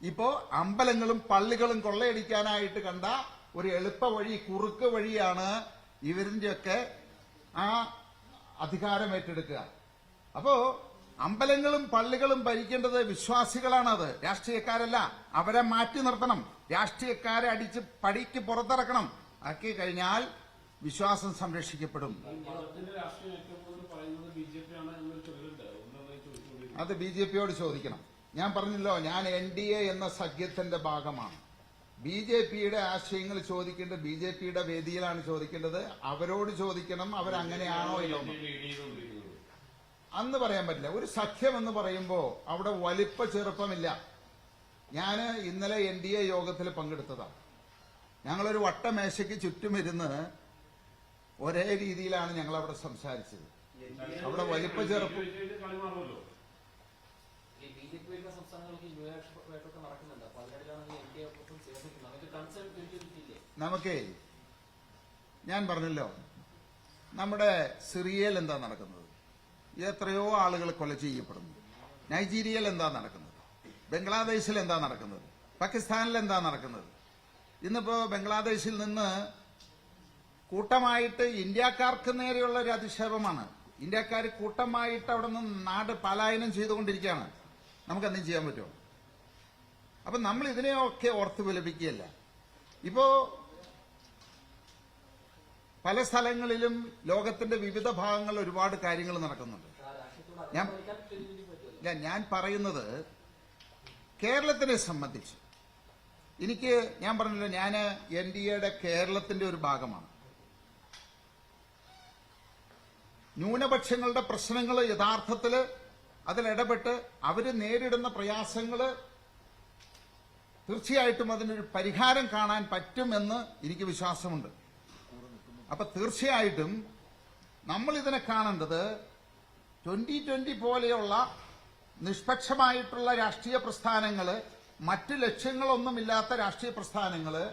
ഇപ്പോ അമ്പലങ്ങളും പള്ളികളും കൊള്ളയടിക്കാനായിട്ട് കണ്ട ഒരു എളുപ്പ വഴി, കുറുക്ക് വഴിയാണ് ഇവരിന്റെയൊക്കെ ആ അധികാരം ഏറ്റെടുക്കുക. അപ്പോ അമ്പലങ്ങളും പള്ളികളും ഭരിക്കേണ്ടത് വിശ്വാസികളാണത്, രാഷ്ട്രീയക്കാരല്ല. അവരെ മാറ്റി നിർത്തണം. രാഷ്ട്രീയക്കാരെ അടിച്ച് പടിക്ക് പുറത്തിറക്കണം. ആക്കി കഴിഞ്ഞാൽ വിശ്വാസം സംരക്ഷിക്കപ്പെടും. അത് ബിജെപിയോട് ചോദിക്കണം. ഞാൻ പറഞ്ഞല്ലോ, ഞാൻ NDA എന്ന സഖ്യത്തിന്റെ ഭാഗമാണ്. ബിജെപിയുടെ ആശയങ്ങൾ ചോദിക്കേണ്ടത് ബിജെപിയുടെ വേദിയിലാണ് ചോദിക്കേണ്ടത്. അവരോട് ചോദിക്കണം അവരങ്ങനെയാണോ ഇല്ലോ. അന്ന് പറയാൻ പറ്റില്ല. ഒരു സഖ്യം എന്ന് പറയുമ്പോൾ അവിടെ വലിപ്പ ചെറുപ്പമില്ല. ഞാൻ ഇന്നലെ NDA യോഗത്തിൽ പങ്കെടുത്തതാണ്. ഞങ്ങളൊരു വട്ടമേശയ്ക്ക് ചുറ്റുമിരുന്ന് ഒരേ രീതിയിലാണ് ഞങ്ങൾ അവിടെ സംസാരിച്ചത്. അവിടെ വലിപ്പ ചെറുപ്പം നമുക്കേ, ഞാൻ പറഞ്ഞല്ലോ, നമ്മുടെ സിറിയയിൽ എന്താ നടക്കുന്നത്? എത്രയോ ആളുകൾ കൊല ചെയ്യപ്പെടുന്നു. നൈജീരിയയിൽ എന്താ നടക്കുന്നത്? ബംഗ്ലാദേശിൽ എന്താ നടക്കുന്നത്? പാകിസ്ഥാനിൽ എന്താ നടക്കുന്നത്? ഇന്നിപ്പോ ബംഗ്ലാദേശിൽ നിന്ന് കൂട്ടമായിട്ട് ഇന്ത്യക്കാർക്ക് നേരെയുള്ള ഒരു അധിക്ഷേപമാണ്. ഇന്ത്യക്കാർ കൂട്ടമായിട്ട് അവിടെ നിന്ന് നാട് പലായനം ചെയ്തുകൊണ്ടിരിക്കുകയാണ്. നമുക്കെന്തും ചെയ്യാൻ പറ്റുമോ? അപ്പൊ നമ്മൾ ഇതിനെയൊക്കെ ഓർത്ത് വിലപിക്കുകയല്ല. ഇപ്പോ പല സ്ഥലങ്ങളിലും ലോകത്തിന്റെ വിവിധ ഭാഗങ്ങളിൽ ഒരുപാട് കാര്യങ്ങൾ നടക്കുന്നുണ്ട്. ഞാൻ പറയുന്നത് കേരളത്തിനെ സംബന്ധിച്ച് ഞാൻ പറഞ്ഞല്ലോ, ഞാൻ NDAയുടെ കേരളത്തിന്റെ ഒരു ഭാഗമാണ്. ന്യൂനപക്ഷങ്ങളുടെ പ്രശ്നങ്ങൾ യഥാർത്ഥത്തിൽ അതിലിടപെട്ട് അവര് നേരിടുന്ന പ്രയാസങ്ങൾ തീർച്ചയായിട്ടും അതിനൊരു പരിഹാരം കാണാൻ പറ്റുമെന്ന് എനിക്ക് വിശ്വാസമുണ്ട്. അപ്പൊ തീർച്ചയായിട്ടും നമ്മൾ ഇതിനെ കാണേണ്ടത് 2020 പോലെയുള്ള നിഷ്പക്ഷമായിട്ടുള്ള രാഷ്ട്രീയ പ്രസ്ഥാനങ്ങള്, മറ്റ് ലക്ഷ്യങ്ങളൊന്നുമില്ലാത്ത രാഷ്ട്രീയ പ്രസ്ഥാനങ്ങള്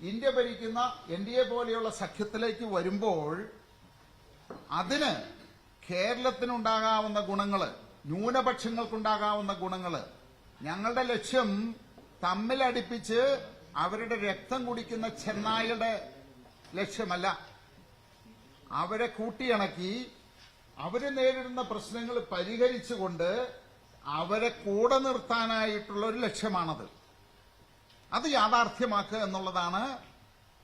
ഇന്ത്യ ഭരിക്കുന്ന NDA പോലെയുള്ള സഖ്യത്തിലേക്ക് വരുമ്പോൾ അതിന് കേരളത്തിനുണ്ടാകാവുന്ന ഗുണങ്ങള്, ന്യൂനപക്ഷങ്ങൾക്കുണ്ടാകാവുന്ന ഗുണങ്ങള്, ഞങ്ങളുടെ ലക്ഷ്യം തമ്മിലടിപ്പിച്ച് അവരുടെ രക്തം കുടിക്കുന്ന ചെന്നായയുടെ ലക്ഷ്യമല്ല. അവരെ കൂട്ടിയിണക്കി അവര് നേരിടുന്ന പ്രശ്നങ്ങൾ പരിഹരിച്ചുകൊണ്ട് അവരെ കൂടെ നിർത്താനായിട്ടുള്ള ഒരു ലക്ഷ്യമാണത്. അത് യാഥാർത്ഥ്യമാക്കുക എന്നുള്ളതാണ്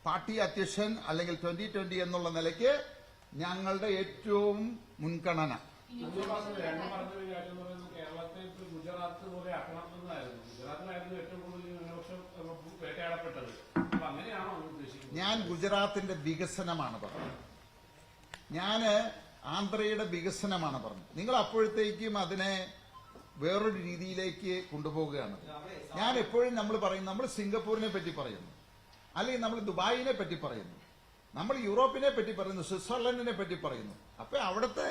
പാർട്ടി അധ്യക്ഷൻ അല്ലെങ്കിൽ 2020 എന്നുള്ള നിലയ്ക്ക് ഞങ്ങളുടെ ഏറ്റവും മുൻഗണന. കേരളത്തെ ഗുജറാത്ത് പോലെ ആക്രമണമായിരുന്നു. ഗുജറാത്തിലായിരുന്നു ഏറ്റവും കൂടുതൽ ന്യൂനപക്ഷം വേട്ടയാടപ്പെട്ടത്. അങ്ങനെയാണോ ഉദ്ദേശിക്കുന്നത്? ഞാൻ ഗുജറാത്തിന്റെ വികസനമാണ് പറഞ്ഞത്. ഞാന് ആന്ധ്രയുടെ വികസനമാണ് പറഞ്ഞത്. നിങ്ങൾ അപ്പോഴത്തേക്കും അതിനെ വേറൊരു രീതിയിലേക്ക് കൊണ്ടുപോവുകയാണ്. ഞാൻ എപ്പോഴും നമ്മൾ സിംഗപ്പൂരിനെ പറ്റി പറയുന്നു, അല്ലെങ്കിൽ നമ്മൾ ദുബായിനെ പറ്റി പറയുന്നു, നമ്മൾ യൂറോപ്പിനെ പറ്റി പറയുന്നു, സ്വിറ്റ്സർലൻഡിനെ പറ്റി പറയുന്നു. അപ്പൊ അവിടുത്തെ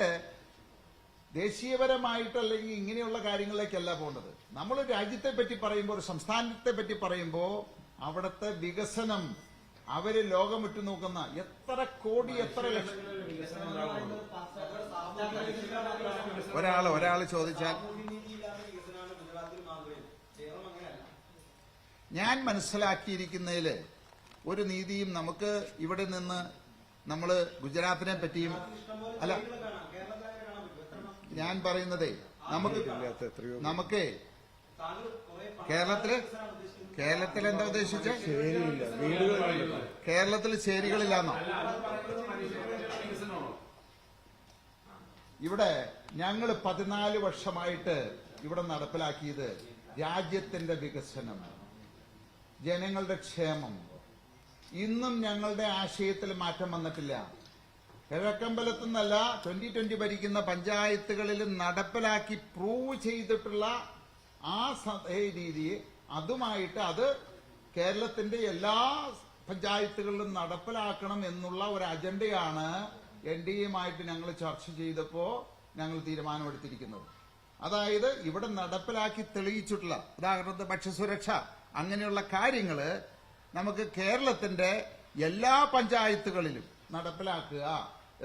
ദേശീയപരമായിട്ട് അല്ലെങ്കിൽ ഇങ്ങനെയുള്ള കാര്യങ്ങളിലേക്കല്ല പോകേണ്ടത്. നമ്മൾ രാജ്യത്തെ പറ്റി പറയുമ്പോൾ, ഒരു സംസ്ഥാനത്തെ പറ്റി പറയുമ്പോൾ അവിടുത്തെ വികസനം അവര് ലോകം ഉറ്റുനോക്കുന്ന എത്ര കോടി എത്ര ലക്ഷം വികസനം ഉണ്ടാകുന്നുള്ളൂ. ഒരാള് ചോദിച്ചാൽ സാമൂഹ്യനീതിയില്ലാത്ത വികസനമാണ് ഗുജറാത്തിൽ മാതൃകയിൽ. കേരളം അങ്ങനെയല്ല. ഞാൻ മനസ്സിലാക്കിയിരിക്കുന്നതിൽ ഒരു നീതിയും നമുക്ക് ഇവിടെ നിന്ന് നമ്മൾ ഗുജറാത്തിനെ പറ്റിയും അല്ല കേരളത്തിൽ കാണാൻ പറ്റും. എത്ര ഞാൻ പറയുന്നതേ നമുക്ക് താങ്കൾ കുറെ കേരളത്തിൽ എന്താ ഉദ്ദേശിച്ച കേരളത്തിൽ ചേരികളില്ലാന്നോ? അല്ല, അത് പറയുന്നത് മനുഷ്യരുടെ വികസനമാണോ? ഇവിടെ ഞങ്ങൾ 14 വർഷമായിട്ട് ഇവിടെ നടപ്പിലാക്കിയത് രാജ്യത്തിന്റെ വികസനം, ജനങ്ങളുടെ ക്ഷേമം. ഇന്നും ഞങ്ങളുടെ ആശയത്തിൽ മാറ്റം വന്നിട്ടില്ല. കിഴക്കമ്പലത്തു നിന്നല്ല 2020 ഭരിക്കുന്ന പഞ്ചായത്തുകളിൽ നടപ്പിലാക്കി പ്രൂവ് ചെയ്തിട്ടുള്ള ആ രീതി അതുമായിട്ട് അത് കേരളത്തിന്റെ എല്ലാ പഞ്ചായത്തുകളിലും നടപ്പിലാക്കണം എന്നുള്ള ഒരു അജണ്ടയാണ് NDAയുമായിട്ട് ഞങ്ങൾ ചർച്ച ചെയ്തപ്പോൾ ഞങ്ങൾ തീരുമാനമെടുത്തിരിക്കുന്നത്. അതായത് ഇവിടെ നടപ്പിലാക്കി തെളിയിച്ചിട്ടുള്ള ഉദാഹരണത്തിന് ഭക്ഷ്യസുരക്ഷ അങ്ങനെയുള്ള കാര്യങ്ങൾ നമുക്ക് കേരളത്തിന്റെ എല്ലാ പഞ്ചായത്തുകളിലും നടപ്പിലാക്കുക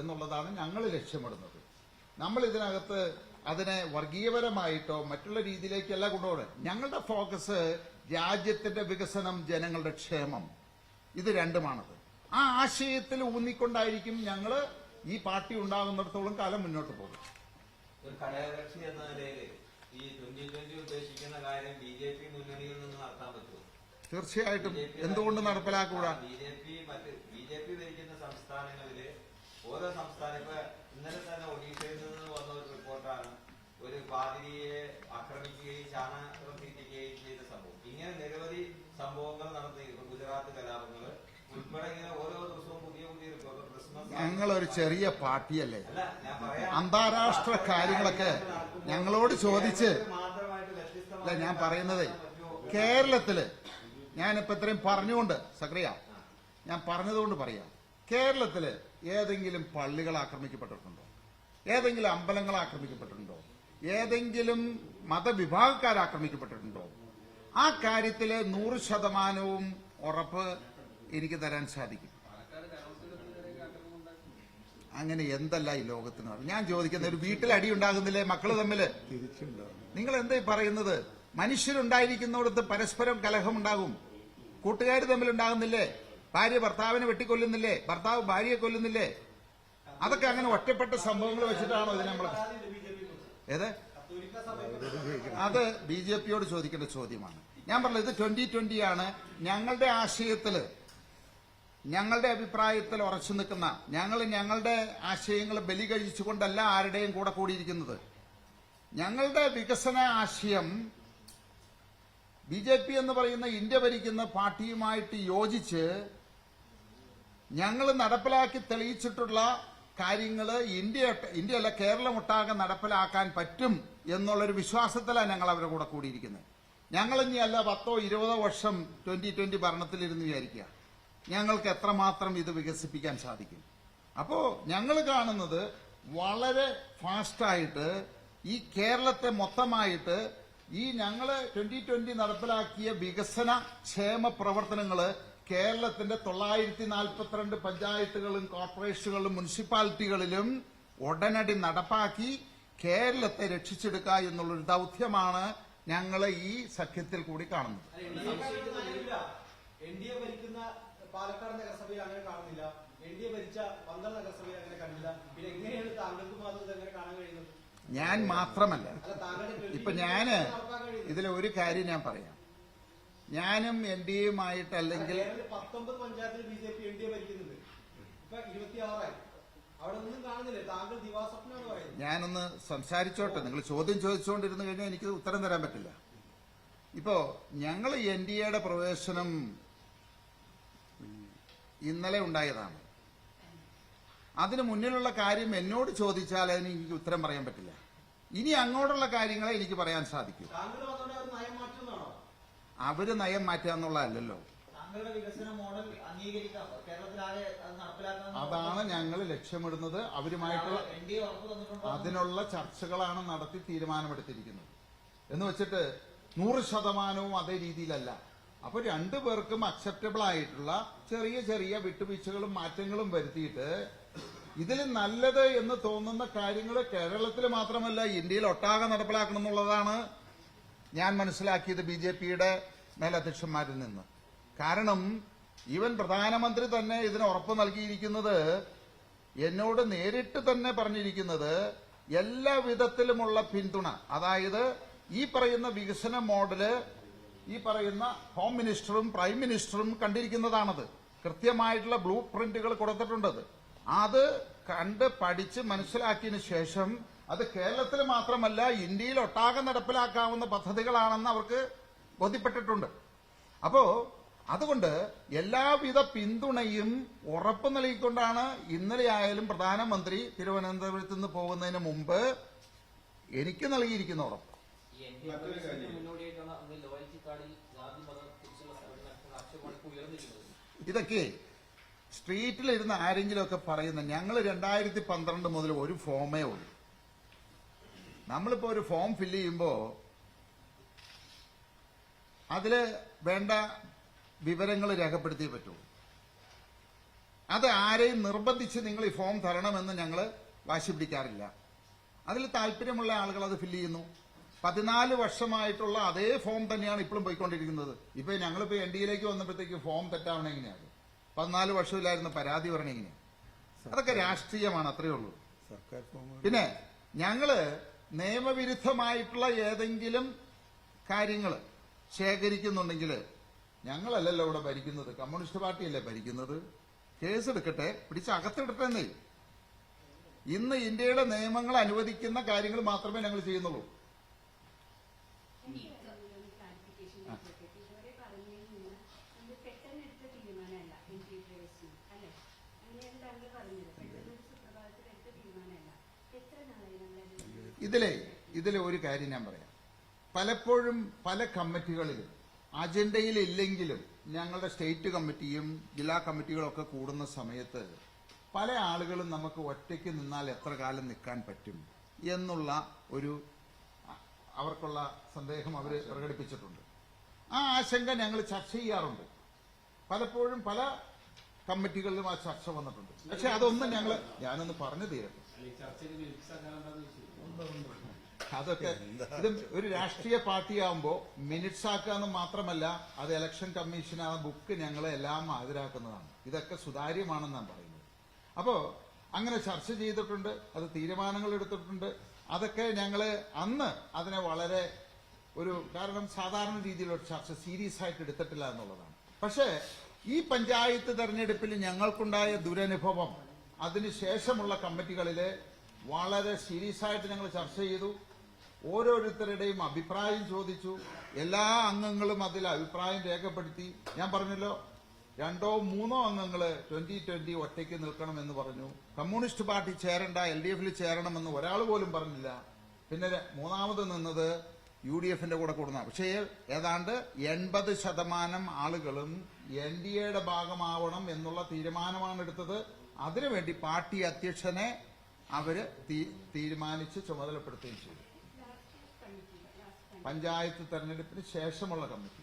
എന്നുള്ളതാണ് ഞങ്ങൾ ലക്ഷ്യമിടുന്നത്. നമ്മൾ ഇതിനകത്ത് അതിനെ വർഗീയപരമായിട്ടോ മറ്റുള്ള രീതിയിലേക്കല്ല കൊണ്ടുപോകണം. ഞങ്ങളുടെ ഫോക്കസ് രാജ്യത്തിന്റെ വികസനം, ജനങ്ങളുടെ ക്ഷേമം, ഇത് രണ്ടുമാണത്. ആ ആശയത്തിൽ ഊന്നിക്കൊണ്ടായിരിക്കും ഞങ്ങൾ ഈ പാർട്ടി ഉണ്ടാകുന്നിടത്തോളം കാലം മുന്നോട്ട് പോകും. ഒരു ഘടകകക്ഷി എന്ന നിലയിൽ ഈ 2020 ഉദ്ദേശിക്കുന്ന കാര്യം BJP മുന്നണിയിൽ നിന്ന് നടത്താൻ പറ്റുമോ? തീർച്ചയായിട്ടും. എന്തുകൊണ്ട് നടപ്പിലാക്കൂടാ? BJP ഭരിക്കുന്ന സംസ്ഥാനങ്ങളില് ഓരോ സംസ്ഥാനം ഇപ്പൊ ഇന്നലെ തന്നെ ഒഡീഷയിൽ നിന്ന് വന്ന ഒരു റിപ്പോർട്ടാണ് ഒരു പാതിരിയെ ആക്രമിക്കുകയും ചാണകം തീറ്റിക്കുകയും ചെയ്ത സംഭവം. ഇങ്ങനെ നിരവധി സംഭവങ്ങൾ നടത്തി. ഇപ്പൊ ഗുജറാത്ത് കലാപങ്ങൾ ഉൾപ്പെടെ ഇങ്ങനെ ഓരോ ദിവസവും പുതിയ പുതിയ റിപ്പോർട്ട്. ക്രിസ്മസ് ഞങ്ങളൊരു ചെറിയ പാർട്ടിയല്ലേ, അല്ല ഞാൻ പറയാം, അന്താരാഷ്ട്ര കാര്യങ്ങളൊക്കെ ഞങ്ങളോട് ചോദിച്ച് മാത്രമായിട്ട് അല്ല വ്യത്യസ്തമായ ഞാൻ പറയുന്നത്. കേരളത്തില് ഞാനിപ്പോ ഇത്രയും പറഞ്ഞുകൊണ്ട് സക്രിയ ഞാൻ പറഞ്ഞതുകൊണ്ട് പറയാം, കേരളത്തില് ഏതെങ്കിലും പള്ളികൾ ആക്രമിക്കപ്പെട്ടിട്ടുണ്ടോ? ഏതെങ്കിലും അമ്പലങ്ങൾ ആക്രമിക്കപ്പെട്ടിട്ടുണ്ടോ? ഏതെങ്കിലും മതവിഭാഗക്കാർ ആക്രമിക്കപ്പെട്ടിട്ടുണ്ടോ? ആ കാര്യത്തില് 100% ഉറപ്പ് എനിക്ക് തരാൻ സാധിക്കും. അങ്ങനെ എന്തല്ല ഈ ലോകത്തിന്. ഞാൻ ചോദിക്കുന്ന ഒരു വീട്ടിൽ അടി ഉണ്ടാകുന്നില്ലേ മക്കള് തമ്മില്? നിങ്ങൾ എന്താ പറയുന്നത്? മനുഷ്യരുണ്ടായിരിക്കുന്നിടത്ത് പരസ്പരം കലഹമുണ്ടാകും. കൂട്ടുകാർ തമ്മിൽ ഉണ്ടാകുന്നില്ലേ? ഭാര്യ ഭർത്താവിനെ വെട്ടിക്കൊല്ലുന്നില്ലേ? ഭർത്താവ് ഭാര്യയെ കൊല്ലുന്നില്ലേ? അതൊക്കെ അങ്ങനെ ഒറ്റപ്പെട്ട സംഭവങ്ങൾ വെച്ചിട്ടാണോ ഇതിനെ നമ്മൾ ഏത്? അത് BJPയോട് ചോദിക്കേണ്ട ചോദ്യമാണ്. ഞാൻ പറഞ്ഞത് ഇത് 2020 ആണ്. ഞങ്ങളുടെ ആശയത്തില്, ഞങ്ങളുടെ അഭിപ്രായത്തിൽ ഉറച്ചു നിൽക്കുന്ന ഞങ്ങളുടെ ആശയങ്ങൾ ബലി കഴിച്ചുകൊണ്ടല്ല ആരുടെയും കൂടെ കൂടിയിരിക്കുന്നത്. ഞങ്ങളുടെ വികസന ആശയം BJP എന്ന് പറയുന്ന ഇന്ത്യ ഭരിക്കുന്ന പാർട്ടിയുമായിട്ട് യോജിച്ച് ഞങ്ങൾ നടപ്പിലാക്കി തെളിയിച്ചിട്ടുള്ള കാര്യങ്ങൾ ഇന്ത്യയല്ല കേരളം ഒട്ടാകെ നടപ്പിലാക്കാൻ പറ്റും എന്നുള്ളൊരു വിശ്വാസത്തിലാണ് ഞങ്ങൾ അവരുടെ കൂടെ കൂടിയിരിക്കുന്നത്. ഞങ്ങൾ ഇനിയല്ല 10-20 വർഷം 2020 ഭരണത്തിലിരുന്ന് വിചാരിക്കുക ഞങ്ങൾക്ക് എത്രമാത്രം ഇത് വികസിപ്പിക്കാൻ സാധിക്കും. അപ്പോ ഞങ്ങൾ കാണുന്നത് വളരെ ഫാസ്റ്റായിട്ട് ഈ കേരളത്തെ മൊത്തമായിട്ട് ഈ ഞങ്ങള് 2020 നടപ്പിലാക്കിയ വികസന ക്ഷേമ പ്രവർത്തനങ്ങള് കേരളത്തിന്റെ 942 പഞ്ചായത്തുകളും കോർപ്പറേഷനുകളിലും മുനിസിപ്പാലിറ്റികളിലും ഉടനടി നടപ്പാക്കി കേരളത്തെ രക്ഷിച്ചെടുക്കുക എന്നുള്ളൊരു ദൗത്യമാണ് ഞങ്ങൾ ഈ സഖ്യത്തിൽ കൂടി കാണുന്നത്. NDA ഭരിക്കുന്ന പാലക്കാട് നഗരസഭയിൽ അങ്ങനെ കാണുന്നില്ല. NDA ഭരിച്ച പന്തളം നഗരസഭയിൽ അങ്ങനെ കണ്ടില്ല. പിന്നെ എങ്ങനെയാണ് താങ്കൾക്ക് മാത്രം ഇതെങ്ങനെ കാണാൻ കഴിയുന്നത്? ഞാൻ മാത്രമല്ല, ഇപ്പൊ ഞാന് ഇതിലെ ഒരു കാര്യം ഞാൻ പറയാം. ഞാനും NDAയുമായിട്ട് അല്ലെങ്കിൽ 19 പഞ്ചായത്തിൽ BJP NDA ഭരിക്കുന്നുണ്ട്. ഇപ്പൊ 26 അവിടെ ഒന്നും കാണുന്നില്ലേ? താങ്കൾ ദിവാസ്വപ്നാണ് പറയുന്നത്. ഞാനൊന്ന് സംസാരിച്ചോട്ടെ. നിങ്ങൾ ചോദ്യം ചോദിച്ചുകൊണ്ടിരുന്നു കഴിഞ്ഞാൽ എനിക്ക് ഉത്തരം തരാൻ പറ്റില്ല. ഇപ്പോ ഞങ്ങൾ NDAയുടെ പ്രവേശനം ഇന്നലെ ഉണ്ടായതാണ്. അതിന് മുന്നിലുള്ള കാര്യം എന്നോട് ചോദിച്ചാൽ അതിന് എനിക്ക് ഉത്തരം പറയാൻ പറ്റില്ല. ഇനി അങ്ങോട്ടുള്ള കാര്യങ്ങളെ എനിക്ക് പറയാൻ സാധിക്കൂ. താങ്കൾ വന്നോടെ അവർ നയം മാറ്റുന്നതാണോ? അവര് നയം മാറ്റുക എന്നുള്ളതല്ലോ. താങ്കളുടെ വികസന മോഡൽ അംഗീകരിക്കാം, കേരളത്തിലാകെ അത് നടപ്പിലാക്കാൻ അതാണ് ഞങ്ങൾ ലക്ഷ്യമിടുന്നത്. അവരുമായിട്ടുള്ള NDA ഉറപ്പ് തന്നിട്ടുണ്ടോ? അതിനുള്ള ചർച്ചകളാണ് നടത്തി തീരുമാനമെടുത്തിരിക്കുന്നത്. എന്ന് വെച്ചിട്ട് 100% അതേ രീതിയിലല്ല. അപ്പൊ രണ്ടു പേർക്കും അക്സെപ്റ്റബിൾ ആയിട്ടുള്ള ചെറിയ ചെറിയ വിട്ടുവീഴ്ചകളും മാറ്റങ്ങളും വരുത്തിയിട്ട് ഇതിൽ നല്ലത് എന്ന് തോന്നുന്ന കാര്യങ്ങൾ കേരളത്തിൽ മാത്രമല്ല ഇന്ത്യയിൽ ഒട്ടാകെ നടപ്പിലാക്കണം എന്നുള്ളതാണ് ഞാൻ മനസ്സിലാക്കിയത് BJPയുടെ മേലധ്യക്ഷന്മാരിൽ നിന്ന്. കാരണം ഈവൻ പ്രധാനമന്ത്രി തന്നെ ഇതിന് ഉറപ്പ് നൽകിയിരിക്കുന്നത്, എന്നോട് നേരിട്ട് തന്നെ പറഞ്ഞിരിക്കുന്നത്, എല്ലാ വിധത്തിലുമുള്ള പിന്തുണ, അതായത് ഈ പറയുന്ന വികസന മോഡല് ഈ പറയുന്ന ഹോം മിനിസ്റ്ററും പ്രൈം മിനിസ്റ്ററും കണ്ടിരിക്കുന്നതാണത്. കൃത്യമായിട്ടുള്ള ബ്ലൂ പ്രിന്റുകൾ കൊടുത്തിട്ടുണ്ടത്. അത് കണ്ട് പഠിച്ച് മനസ്സിലാക്കിയതിനു ശേഷം അത് കേരളത്തിൽ മാത്രമല്ല ഇന്ത്യയിൽ ഒട്ടാകെ നടപ്പിലാക്കാവുന്ന പദ്ധതികളാണെന്ന് അവർക്ക് ബോധ്യപ്പെട്ടിട്ടുണ്ട്. അപ്പോ അതുകൊണ്ട് എല്ലാവിധ പിന്തുണയും ഉറപ്പു നൽകിക്കൊണ്ടാണ് ഇന്നലെ ആയാലും പ്രധാനമന്ത്രി തിരുവനന്തപുരത്ത് നിന്ന് പോകുന്നതിന് മുമ്പ് എനിക്ക് നൽകിയിരിക്കുന്ന ഉറപ്പ്. മറ്റൊരു കാര്യം. മുന്നോടിയായിട്ടാണ് അന്ന് ലോയൽറ്റി കാർഡിൽ ജാതി മതം തിരിച്ചുള്ള ആക്ഷേപമാണ് ഉയർന്നിരിക്കുന്നത്. ഇതൊക്കെ സ്ട്രീറ്റിലിരുന്ന് ആരെങ്കിലുമൊക്കെ പറയുന്ന, ഞങ്ങൾ 2012 മുതൽ ഒരു ഫോമേ ഉള്ളൂ. നമ്മളിപ്പോ ഒരു ഫോം ഫില്ല് ചെയ്യുമ്പോൾ അതില് വേണ്ട വിവരങ്ങൾ രേഖപ്പെടുത്തിയേ പറ്റൂ. അത് ആരെയും നിർബന്ധിച്ച് നിങ്ങൾ ഈ ഫോം തരണമെന്ന് ഞങ്ങൾ വാശി പിടിക്കാറില്ല. അതിൽ താല്പര്യമുള്ള ആളുകൾ അത് ഫില്ല് ചെയ്യുന്നു. 14 വർഷമായിട്ടുള്ള അതേ ഫോം തന്നെയാണ് ഇപ്പോഴും പോയിക്കൊണ്ടിരിക്കുന്നത്. ഇപ്പൊ ഞങ്ങളിപ്പോ NDA-യിലേക്ക് വന്നപ്പോഴത്തേക്ക് ഫോം തെറ്റാവണ എങ്ങനെയാണ്? 14 വർഷമില്ലായിരുന്നു പരാതി പറഞ്ഞ എങ്ങനെയാണ്? അതൊക്കെ രാഷ്ട്രീയമാണ്, അത്രയേ ഉള്ളൂ. പിന്നെ ഞങ്ങള് നിയമവിരുദ്ധമായിട്ടുള്ള ഏതെങ്കിലും കാര്യങ്ങൾ ശേഖരിക്കുന്നുണ്ടെങ്കിൽ ഞങ്ങളല്ലല്ലോ ഇവിടെ ഭരിക്കുന്നത്, കമ്മ്യൂണിസ്റ്റ് പാർട്ടിയല്ലേ ഭരിക്കുന്നത്. കേസെടുക്കട്ടെ, പിടിച്ച് അകത്തിടട്ടെ എന്നേ. ഇന്ന് ഇന്ത്യയുടെ നിയമങ്ങൾ അനുവദിക്കുന്ന കാര്യങ്ങൾ മാത്രമേ ഞങ്ങൾ ചെയ്യുന്നുള്ളൂ. ഇതിലെ ഒരു കാര്യം ഞാൻ പറയാം. പലപ്പോഴും പല കമ്മിറ്റികളിലും അജണ്ടയിൽ ഇല്ലെങ്കിലും ഞങ്ങളുടെ സ്റ്റേറ്റ് കമ്മിറ്റിയും ജില്ലാ കമ്മിറ്റികളും ഒക്കെ കൂടുന്ന സമയത്ത് പല ആളുകളും നമുക്ക് ഒറ്റയ്ക്ക് നിന്നാൽ എത്ര കാലം നിൽക്കാൻ പറ്റും എന്നുള്ള ഒരു അവർക്കുള്ള സന്ദേഹം അവർ പ്രകടിപ്പിച്ചിട്ടുണ്ട്. ആ ആശങ്ക ഞങ്ങൾ ചർച്ച ചെയ്യാറുണ്ട്. പലപ്പോഴും പല കമ്മിറ്റികളിലും ആ ചർച്ച വന്നിട്ടുണ്ട്. പക്ഷെ അതൊന്നും ഞാനൊന്ന് പറഞ്ഞു തീരട്ടെ. അതൊക്കെ ഇത് ഒരു രാഷ്ട്രീയ പാർട്ടിയാകുമ്പോൾ മിനിറ്റ്സ് ആക്കാന്ന് മാത്രമല്ല, അത് ഇലക്ഷൻ കമ്മീഷൻ ആ ബുക്ക് ഞങ്ങളെ എല്ലാം ഹാജരാക്കുന്നതാണ്. ഇതൊക്കെ സുതാര്യമാണെന്നാണ് പറയുന്നത്. അപ്പോ അങ്ങനെ ചർച്ച ചെയ്തിട്ടുണ്ട്, അത് തീരുമാനങ്ങൾ എടുത്തിട്ടുണ്ട്. അതൊക്കെ ഞങ്ങള് അന്ന് അതിനെ വളരെ കാരണം സാധാരണ രീതിയിലൊരു ചർച്ച സീരിയസ് ആയിട്ട് എടുത്തിട്ടില്ല എന്നുള്ളതാണ്. പക്ഷേ ഈ പഞ്ചായത്ത് തെരഞ്ഞെടുപ്പിൽ ഞങ്ങൾക്കുണ്ടായ ദുരനുഭവം അതിനുശേഷമുള്ള കമ്മിറ്റികളില് വളരെ സീരിയസ് ആയിട്ട് ഞങ്ങൾ ചർച്ച ചെയ്തു. ഓരോരുത്തരുടെയും അഭിപ്രായം ചോദിച്ചു. എല്ലാ അംഗങ്ങളും അതിൽ അഭിപ്രായം രേഖപ്പെടുത്തി. ഞാൻ പറഞ്ഞല്ലോ, 2 or 3 അംഗങ്ങള് 2020 ഒറ്റയ്ക്ക് നിൽക്കണമെന്ന് പറഞ്ഞു. കമ്മ്യൂണിസ്റ്റ് പാർട്ടി ചേരണ്ട, LDF-ൽ ചേരണമെന്ന് ഒരാൾ പോലും പറഞ്ഞില്ല. പിന്നെ മൂന്നാമത് നിന്നത് UDF-ന്റെ കൂടെ കൂടുന്ന. പക്ഷേ ഏതാണ്ട് 80% ആളുകളും NDA-യുടെ ഭാഗമാവണം എന്നുള്ള തീരുമാനമാണ് എടുത്തത്. അതിനുവേണ്ടി പാർട്ടി അധ്യക്ഷനെ അവര് തീരുമാനിച്ച് ചുമതലപ്പെടുത്തുകയും ചെയ്തു. പഞ്ചായത്ത് തെരഞ്ഞെടുപ്പിന് ശേഷമുള്ള കമ്മിറ്റി.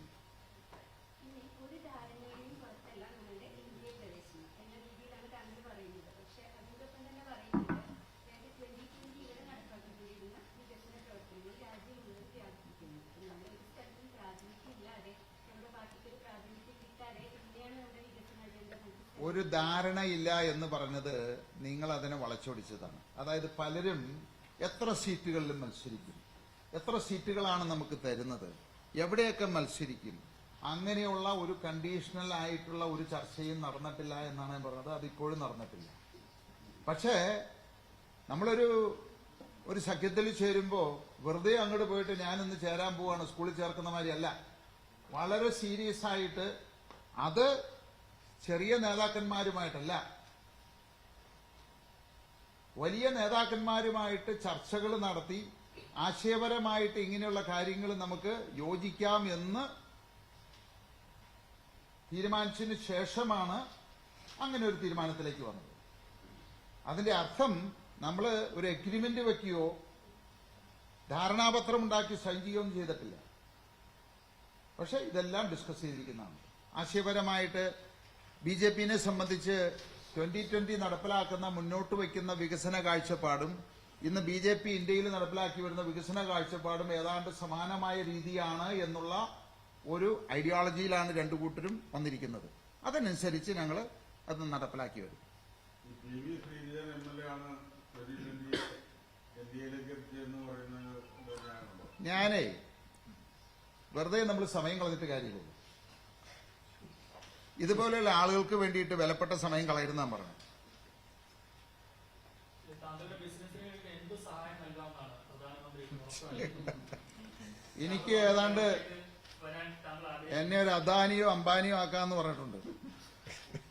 ഒരു ധാരണയില്ല എന്ന് പറഞ്ഞത് നിങ്ങൾ അതിനെ വളച്ചൊടിച്ചതാണ്. അതായത് പലരും എത്ര സീറ്റുകളിലും മത്സരിക്കും, എത്ര സീറ്റുകളാണ് നമുക്ക് തരുന്നത്, എവിടെയൊക്കെ മത്സരിക്കും, അങ്ങനെയുള്ള ഒരു കണ്ടീഷണൽ ആയിട്ടുള്ള ഒരു ചർച്ചയും നടന്നിട്ടില്ല എന്നാണ് ഞാൻ പറഞ്ഞത്. അതിപ്പോഴും നടന്നിട്ടില്ല. പക്ഷേ നമ്മളൊരു സഖ്യത്തിൽ ചേരുമ്പോൾ വെറുതെ അങ്ങോട്ട് പോയിട്ട് ഞാനിന്ന് ചേരാൻ പോവാണ് സ്കൂളിൽ ചേർക്കുന്ന മാതിരി അല്ല. വളരെ സീരിയസ് ആയിട്ട്, അത് ചെറിയ നേതാക്കന്മാരുമായിട്ടല്ല, വലിയ നേതാക്കന്മാരുമായിട്ട് ചർച്ചകൾ നടത്തി ആശയപരമായിട്ട് ഇങ്ങനെയുള്ള കാര്യങ്ങൾ നമുക്ക് യോജിക്കാം എന്ന് തീരുമാനിച്ചതിന് ശേഷമാണ് അങ്ങനെ ഒരു തീരുമാനത്തിലേക്ക് വന്നത്. അതിന്റെ അർത്ഥം നമ്മൾ ഒരു എഗ്രിമെന്റ് വെക്കുകയോ ധാരണാപത്രം ഉണ്ടാക്കി സൈൻ ചെയ്യുകയൊന്നും ചെയ്തിട്ടില്ല. പക്ഷെ ഇതെല്ലാം ഡിസ്കസ് ചെയ്തിരിക്കുന്നതാണ്. ആശയപരമായിട്ട് BJP-നെ സംബന്ധിച്ച് 2020 നടപ്പിലാക്കുന്ന മുന്നോട്ട് വയ്ക്കുന്ന വികസന കാഴ്ചപ്പാടും ഇന്ന് BJP ഇന്ത്യയിൽ നടപ്പിലാക്കി വരുന്ന വികസന കാഴ്ചപ്പാടും ഏതാണ്ട് സമാനമായ രീതിയാണ് എന്നുള്ള ഒരു ഐഡിയോളജിയിലാണ് രണ്ടു കൂട്ടരും വന്നിരിക്കുന്നത്. അതനുസരിച്ച് ഞങ്ങൾ അത് നടപ്പിലാക്കി വരും. PV ശ്രീധരൻ MLA ആണ് 2020 ഇന്ത്യയിലേക്ക് എത്തിയെന്ന് പറയുന്നത് ഞാനുണ്ടോ? ഞാനേ വെറുതെ നമ്മൾ സമയം കളഞ്ഞിട്ട് കാര്യമില്ല. ഇതുപോലെയുള്ള ആളുകൾക്ക് വേണ്ടിയിട്ട് വിലപ്പെട്ട സമയം കളയരുത് ഞാൻ പറഞ്ഞു. താങ്കളുടെ ബിസിനസിന് വേണ്ടി എന്ത് സഹായം നൽകാമെന്നാണ് പ്രധാനമന്ത്രി എനിക്ക് ഏതാണ്ട് വരാൻ താങ്കൾ എന്നെ ഒരു അദാനിയോ അംബാനിയോ ആക്കാന്ന് പറഞ്ഞിട്ടുണ്ട്.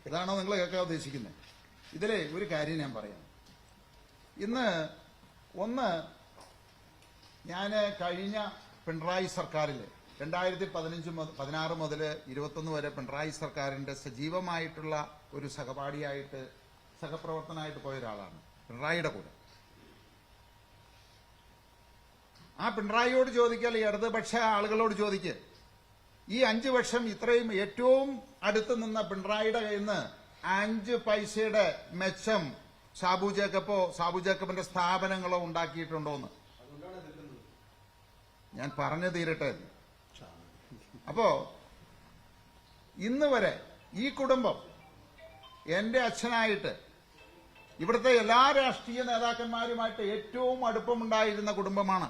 ഇതാണോ നിങ്ങൾ കേൾക്കാൻ ഉദ്ദേശിക്കുന്നത്? ഇതിലെ ഒരു കാര്യം ഞാൻ പറയാം. ഒന്ന് ഞാൻ കഴിഞ്ഞ പിണറായി സർക്കാരിൽ 2016 മുതൽ 21 വരെ പിണറായി സർക്കാരിന്റെ സജീവമായിട്ടുള്ള ഒരു സഹപ്രവർത്തനമായിട്ട് പോയ ഒരാളാണ് പിണറായിയുടെ കൂടെ. ആ പിണറായിയോട് ചോദിക്കാൽ ഇടതുപക്ഷ ആളുകളോട് ചോദിക്കുക. ഈ 5 വർഷം ഇത്രയും ഏറ്റവും അടുത്ത് നിന്ന പിണറായിയുടെ കയ്യിൽ നിന്ന് 5 പൈസയുടെ മെച്ചം സാബു ജേക്കബിന്റെ സ്ഥാപനങ്ങളോ ഉണ്ടാക്കിയിട്ടുണ്ടോന്ന് ഞാൻ പറഞ്ഞു തീരട്ടെ. അപ്പോ ഇന്ന് വരെ ഈ കുടുംബം എന്റെ അച്ഛനായിട്ട് ഇവിടുത്തെ എല്ലാ രാഷ്ട്രീയ നേതാക്കന്മാരുമായിട്ട് ഏറ്റവും അടുപ്പമുണ്ടായിരുന്ന കുടുംബമാണ്.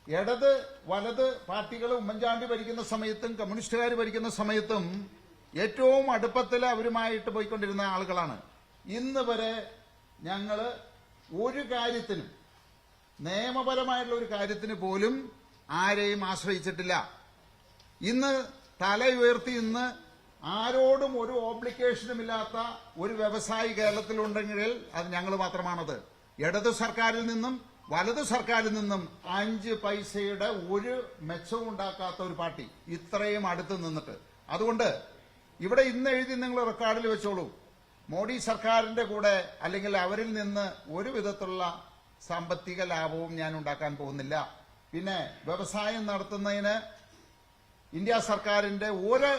ഇടത് വലത് പാർട്ടികൾ ഉമ്മൻചാണ്ടി ഭരിക്കുന്ന സമയത്തും കമ്മ്യൂണിസ്റ്റുകാർ ഭരിക്കുന്ന സമയത്തും ഏറ്റവും അടുപ്പത്തിൽ അവരുമായിട്ട് പോയിക്കൊണ്ടിരുന്ന ആളുകളാണ്. ഇന്ന് വരെ ഞങ്ങള് ഒരു കാര്യത്തിനും നിയമപരമായിട്ടുള്ള ഒരു കാര്യത്തിന് പോലും ആരെയും ആശ്രയിച്ചിട്ടില്ല. ഇന്ന് തല ഉയർത്തി ഇന്ന് ആരോടും ഒരു ഓബ്ലിഗേഷനും ഇല്ലാത്ത ഒരു വ്യവസായി കേരളത്തിലുണ്ടെങ്കിൽ അത് ഞങ്ങൾ മാത്രമാണത്. ഇടതു സർക്കാരിൽ നിന്നും വലതു സർക്കാരിൽ നിന്നും 5 പൈസയുടെ ഒരു മെച്ചവും ഉണ്ടാക്കാത്ത ഒരു പാർട്ടി ഇത്രയും അടുത്ത് നിന്നിട്ട്. അതുകൊണ്ട് ഇവിടെ ഇന്ന് എഴുതി നിങ്ങൾ റെക്കോർഡിൽ വെച്ചോളൂ, മോഡി സർക്കാരിന്റെ കൂടെ അല്ലെങ്കിൽ അവരിൽ നിന്ന് ഒരു വിധത്തിലുള്ള സാമ്പത്തിക ലാഭവും ഞാൻ ഉണ്ടാക്കാൻ പോകുന്നില്ല. പിന്നെ വ്യവസായം നടത്തുന്നതിന് ഇന്ത്യ സർക്കാരിന്റെ ഒരു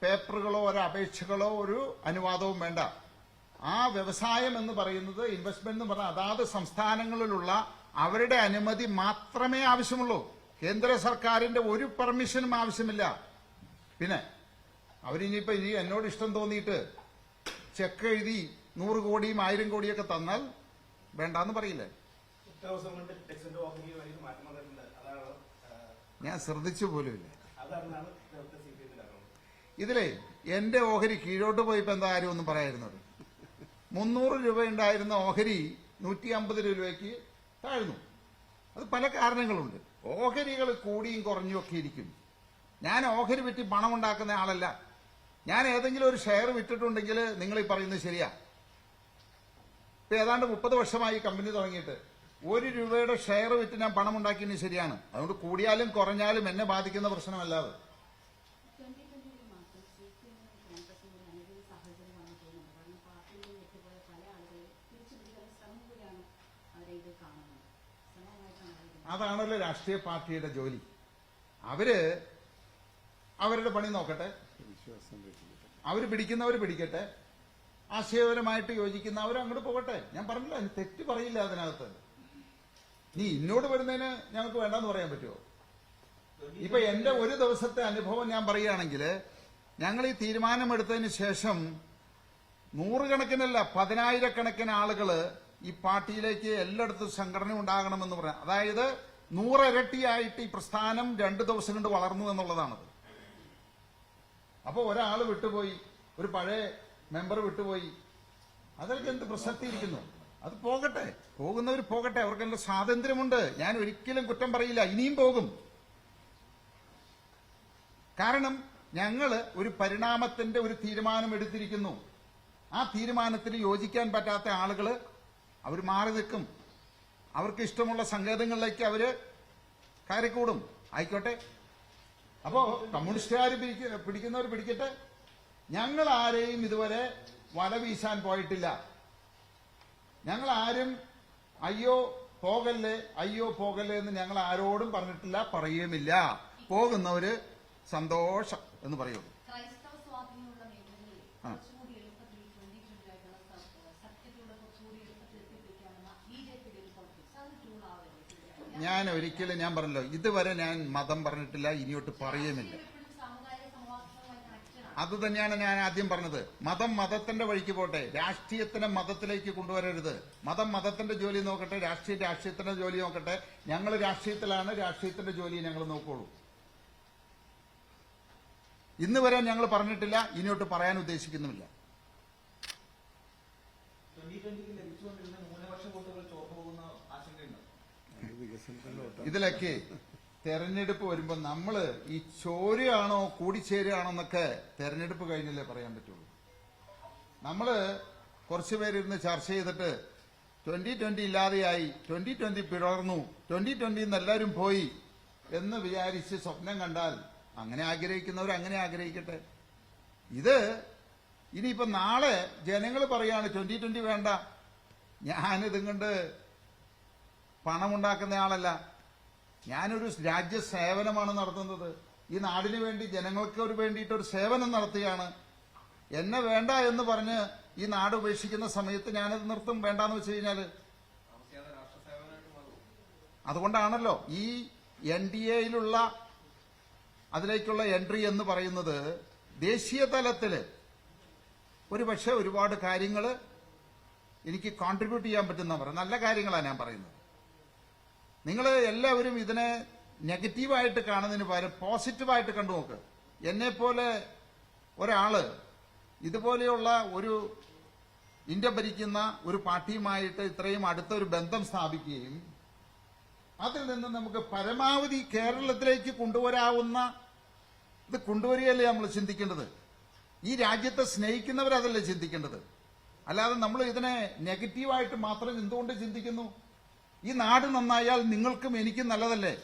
പേപ്പറുകളോ ഒരു അപേക്ഷകളോ ഒരു അനുവാദവും വേണ്ട. ആ വ്യവസായം എന്ന് പറയുന്നത് ഇൻവെസ്റ്റ്മെന്റ് എന്ന് പറഞ്ഞാൽ അതാത് സംസ്ഥാനങ്ങളിലുള്ള അവരുടെ അനുമതി മാത്രമേ ആവശ്യമുള്ളൂ. കേന്ദ്ര സർക്കാരിന്റെ ഒരു പെർമിഷനും ആവശ്യമില്ല. പിന്നെ അവരിനിയിപ്പോ ഇനി എന്നോട് ഇഷ്ടം തോന്നിയിട്ട് ചെക്ക് എഴുതി 100 കോടിയും 1000 കോടിയൊക്കെ തന്നാൽ വേണ്ടാന്ന് പറയില്ലേ? ഞാൻ ശ്രദ്ധിച്ചു പോലുമില്ല. ഇതിലേ എന്റെ ഓഹരി കീഴോട്ട് പോയപ്പോ എന്താ ആരും ഒന്നും പറയായിരുന്നത്? 300 രൂപ ഉണ്ടായിരുന്ന ഓഹരി 150 രൂപയ്ക്ക് താഴ്ന്നു. അത് പല കാരണങ്ങളുണ്ട്. ഓഹരികൾ കൂടിയും കുറഞ്ഞും ഒക്കെ ഇരിക്കും. ഞാൻ ഓഹരി വിറ്റ് പണം ഉണ്ടാക്കുന്ന ആളല്ല. ഞാൻ ഏതെങ്കിലും ഒരു ഷെയർ വിറ്റിട്ടുണ്ടെങ്കിൽ നിങ്ങൾ ഈ പറയുന്നത് ശരിയാ. ഇപ്പൊ ഏതാണ്ട് 30 വർഷമായി കമ്പനി തുടങ്ങിയിട്ട് 1 രൂപയുടെ ഷെയർ വിറ്റ് ഞാൻ പണം ഉണ്ടാക്കിയത് ശരിയാണ്. അതുകൊണ്ട് കൂടിയാലും കുറഞ്ഞാലും എന്നെ ബാധിക്കുന്ന പ്രശ്നമല്ലാതെ. അതാണല്ലോ രാഷ്ട്രീയ പാർട്ടിയുടെ ജോലി. അവര് അവരുടെ പണി നോക്കട്ടെ, അവര് പിടിക്കുന്നവർ പിടിക്കട്ടെ, ആശയപരമായിട്ട് യോജിക്കുന്നവർ അങ്ങോട്ട് പോകട്ടെ. ഞാൻ പറഞ്ഞില്ല, തെറ്റ് പറയില്ല അതിനകത്ത്. നീ ഇന്നോട് വരുന്നതിന് ഞങ്ങൾക്ക് വേണ്ടെന്ന് പറയാൻ പറ്റുമോ? ഇപ്പൊ എന്റെ ഒരു ദിവസത്തെ അനുഭവം ഞാൻ പറയുകയാണെങ്കിൽ, ഞങ്ങൾ ഈ തീരുമാനമെടുത്തതിന് ശേഷം 100 കണക്കിനല്ല 10,000-കണക്കിന് ആളുകള് ഈ പാർട്ടിയിലേക്ക് എല്ലായിടത്തും സംഘടന ഉണ്ടാകണമെന്ന് പറയാം. അതായത് 100 ഇരട്ടിയായിട്ട് ഈ പ്രസ്ഥാനം 2 ദിവസം കൊണ്ട് വളർന്നു എന്നുള്ളതാണത്. അപ്പൊ ഒരാൾ വിട്ടുപോയി, ഒരു പഴയ മെമ്പർ വിട്ടുപോയി, അതൊക്കെ എന്ത് പ്രസക്തി ഇരിക്കുന്നു? അത് പോകട്ടെ, പോകുന്നവർ പോകട്ടെ, അവർക്കെല്ലാം സ്വാതന്ത്ര്യമുണ്ട്. ഞാൻ ഒരിക്കലും കുറ്റം പറയില്ല, ഇനിയും പോകും. കാരണം ഞങ്ങള് ഒരു പരിണാമത്തിന്റെ ഒരു തീരുമാനം എടുത്തിരിക്കുന്നു. ആ തീരുമാനത്തിന് യോജിക്കാൻ പറ്റാത്ത ആളുകള് അവർ മാറി നിൽക്കും. അവർക്ക് ഇഷ്ടമുള്ള സങ്കേതങ്ങളിലേക്ക് അവര് കയറിക്കൂടും. ആയിക്കോട്ടെ. അപ്പോ കമ്മ്യൂണിസ്റ്റുകാർ പിടിക്കുന്നവർ പിടിക്കട്ടെ. ഞങ്ങൾ ആരെയും ഇതുവരെ വല വീശാൻ പോയിട്ടില്ല. ഞങ്ങൾ ആരും അയ്യോ പോകല്ലേ, അയ്യോ പോകല്ലേ എന്ന് ഞങ്ങൾ ആരോടും പറഞ്ഞിട്ടില്ല, പറയുമില്ല. പോകുന്നവര് സന്തോഷം എന്ന് പറയുള്ളൂ. ക്രൈസ്തവ സ്വാധീനമുള്ള മേഖലകളിൽ ആ. കുറച്ചുകൂടി എളുപ്പത്തിൽ 2020 ആയിട്ടുള്ള സത്യത്തിലൂടെ കുറച്ചുകൂടി എളുപ്പത്തിൽ എത്തിപ്പിടിക്കാമെന്ന ബിജെപിയുടെ ഒരു പോളിറ്റിക്സ് അത് ടൂൾ ആവുന്നത്. ഞാൻ ഒരിക്കലും, ഞാൻ പറഞ്ഞല്ലോ, ഇതുവരെ ഞാൻ മതം പറഞ്ഞിട്ടില്ല, ഇനിയോട്ട് പറയുമില്ല. എപ്പോഴും സാമുദായിക സമവാക്യവുമായി കണക്റ്റഡ് ആണ്. അത് തന്നെയാണ് ഞാൻ ആദ്യം പറഞ്ഞത്. മതം മതത്തിന്റെ വഴിക്ക് പോട്ടെ, രാഷ്ട്രീയത്തിനെ മതത്തിലേക്ക് കൊണ്ടുവരരുത്. മതം മതത്തിന്റെ ജോലി നോക്കട്ടെ, രാഷ്ട്രീയം രാഷ്ട്രീയത്തിന്റെ ജോലി നോക്കട്ടെ. ഞങ്ങൾ രാഷ്ട്രീയത്തിലാണ്, രാഷ്ട്രീയത്തിന്റെ ജോലി ഞങ്ങൾ നോക്കുള്ളൂ. ഇന്ന് വരെ ഞങ്ങൾ പറഞ്ഞിട്ടില്ല, ഇനിയോട്ട് പറയാൻ ഉദ്ദേശിക്കുന്നുമില്ല. 2020 ലഭിച്ചുകൊണ്ടിരുന്ന ന്യൂനപക്ഷ വോട്ടുകൾ ചോർന്നു പോകുന്ന ആശങ്കയുണ്ടോ? ഇതിലൊക്കെ തെരഞ്ഞെടുപ്പ് വരുമ്പോൾ നമ്മള് ഈ ചോരുകയാണോ കൂടിച്ചേരുകയാണോ എന്നൊക്കെ തെരഞ്ഞെടുപ്പ് കഴിഞ്ഞല്ലേ പറയാൻ പറ്റുള്ളൂ. നമ്മള് കുറച്ചു പേരിരുന്ന് ചർച്ച ചെയ്തിട്ട് 2020 ഇല്ലാതെയായി, 2020 പിളർന്നു, 2020 എല്ലാവരും പോയി എന്ന് വിചാരിച്ച് സ്വപ്നം കണ്ടാൽ അങ്ങനെ ആഗ്രഹിക്കുന്നവർ അങ്ങനെ ആഗ്രഹിക്കട്ടെ. ഇത് ഇനിയിപ്പോ നാളെ ജനങ്ങൾ പറയാണ് 2020 വേണ്ട. ഞാനിതും കൊണ്ട് പണമുണ്ടാക്കുന്ന ആളല്ല, ഞാനൊരു രാജ്യ സേവനമാണ് നടത്തുന്നത്. ഈ നാടിന് വേണ്ടി, ജനങ്ങൾക്ക് ഒരു വേണ്ടിയിട്ട് ഒരു സേവനം നടത്തുകയാണ്. എന്നെ വേണ്ട എന്ന് പറഞ്ഞ് ഈ നാട് ഉപേക്ഷിക്കുന്ന സമയത്ത് ഞാനത് നിർത്തും. വേണ്ടാന്ന് വെച്ച് കഴിഞ്ഞാല് അതുകൊണ്ടാണല്ലോ ഈ NDAയിലുള്ള അതിലേക്കുള്ള എൻട്രി എന്ന് പറയുന്നത്. ദേശീയ തലത്തില് ഒരു പക്ഷേ ഒരുപാട് കാര്യങ്ങൾ എനിക്ക് കോൺട്രിബ്യൂട്ട് ചെയ്യാൻ പറ്റുന്നവർ നല്ല കാര്യങ്ങളാണ് ഞാൻ പറയുന്നത്. നിങ്ങൾ എല്ലാവരും ഇതിനെ നെഗറ്റീവായിട്ട് കാണുന്നതിന് പകരം പോസിറ്റീവായിട്ട് കണ്ടു നോക്ക്. എന്നെപ്പോലെ ഒരാള് ഇതുപോലെയുള്ള ഒരു ഇന്ത്യ ഭരിക്കുന്ന ഒരു പാർട്ടിയുമായിട്ട് ഇത്രയും അടുത്ത ഒരു ബന്ധം സ്ഥാപിക്കുകയും അതിൽ നിന്ന് നമുക്ക് പരമാവധി കേരളത്തിലേക്ക് കൊണ്ടുവരാവുന്ന ഇത് കൊണ്ടുവരികയല്ലേ നമ്മൾ ചിന്തിക്കേണ്ടത്. ഈ രാജ്യത്തെ സ്നേഹിക്കുന്നവരതല്ലേ ചിന്തിക്കേണ്ടത്. അല്ലാതെ നമ്മൾ ഇതിനെ നെഗറ്റീവായിട്ട് മാത്രം എന്തുകൊണ്ട് ചിന്തിക്കുന്നു? ഈ നാട് നന്നായാൽ നിങ്ങൾക്കും എനിക്കും നല്ലതല്ലേ?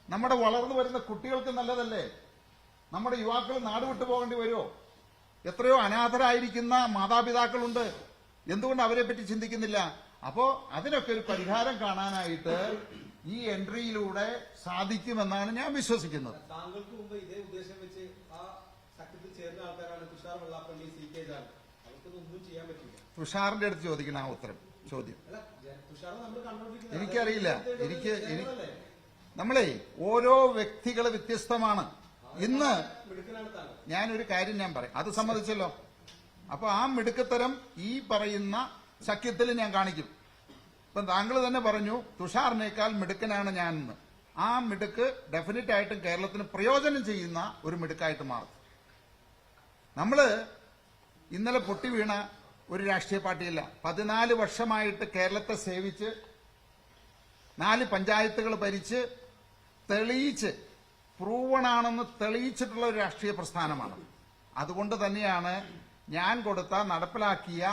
നമ്മുടെ വളർന്നു വരുന്ന കുട്ടികൾക്ക് നല്ലതല്ലേ? നമ്മുടെ യുവാക്കൾ നാട് വിട്ടു പോകേണ്ടി വരുമോ? എത്രയോ അനാഥരായിരിക്കുന്ന മാതാപിതാക്കളുണ്ട്. എന്തുകൊണ്ട് അവരെ പറ്റി ചിന്തിക്കുന്നില്ല? അപ്പോ അതിനൊക്കെ ഒരു പരിഹാരം കാണാനായിട്ട് ഈ എൻട്രിയിലൂടെ സാധിക്കുമെന്നാണ് ഞാൻ വിശ്വസിക്കുന്നത്. താങ്കൾക്ക് മുമ്പ് ഇതേ ഉദ്ദേശം വെച്ച് ആ സഖ്യത്തിൽ ചേർന്ന ആൾക്കാരാണ് തുഷാർ വെള്ളാപ്പള്ളി, CK ജാൻ. അവർക്കൊന്നും ഒന്നും ചെയ്യാൻ പറ്റില്ല. തുഷാറിന്റെ അടുത്ത് ചോദിക്കണം ആ ഉത്തരം ചോദ്യം. അല്ല, തുഷാർ നമ്മൾ കണ്ടുകൊണ്ടിരിക്കുന്നത് എനിക്കറിയില്ല. നമ്മളെ ഓരോ വ്യക്തികൾ വ്യത്യസ്തമാണ്. ഇന്ന് മിടുക്കനാണ് താങ്കൾ. ഞാനൊരു കാര്യം ഞാൻ പറയാം, അത് സമ്മതിച്ചല്ലോ. അപ്പൊ ആ മിടുക്കത്തരം ഈ പറയുന്ന സഖ്യത്തിൽ ഞാൻ കാണിക്കും. ഇപ്പം താങ്കൾ തന്നെ പറഞ്ഞു തുഷാറിനേക്കാൾ മിടുക്കനാണ് ഞാനെന്ന്. ആ മിടുക്ക് ഡെഫിനറ്റ് ആയിട്ടും കേരളത്തിന് പ്രയോജനം ചെയ്യുന്ന ഒരു മിടുക്കായിട്ട് മാറും. നമ്മള് ഇന്നലെ പൊട്ടി വീണ ഒരു രാഷ്ട്രീയ പാർട്ടിയല്ല. 14 വർഷമായിട്ട് കേരളത്തെ സേവിച്ച് 4 പഞ്ചായത്തുകൾ ഭരിച്ച് തെളിയിച്ച് പ്രൂവണാണെന്ന് തെളിയിച്ചിട്ടുള്ള ഒരു രാഷ്ട്രീയ പ്രസ്ഥാനമാണ്. അതുകൊണ്ട് തന്നെയാണ് ഞാൻ കൊടുത്ത നടപ്പിലാക്കിയ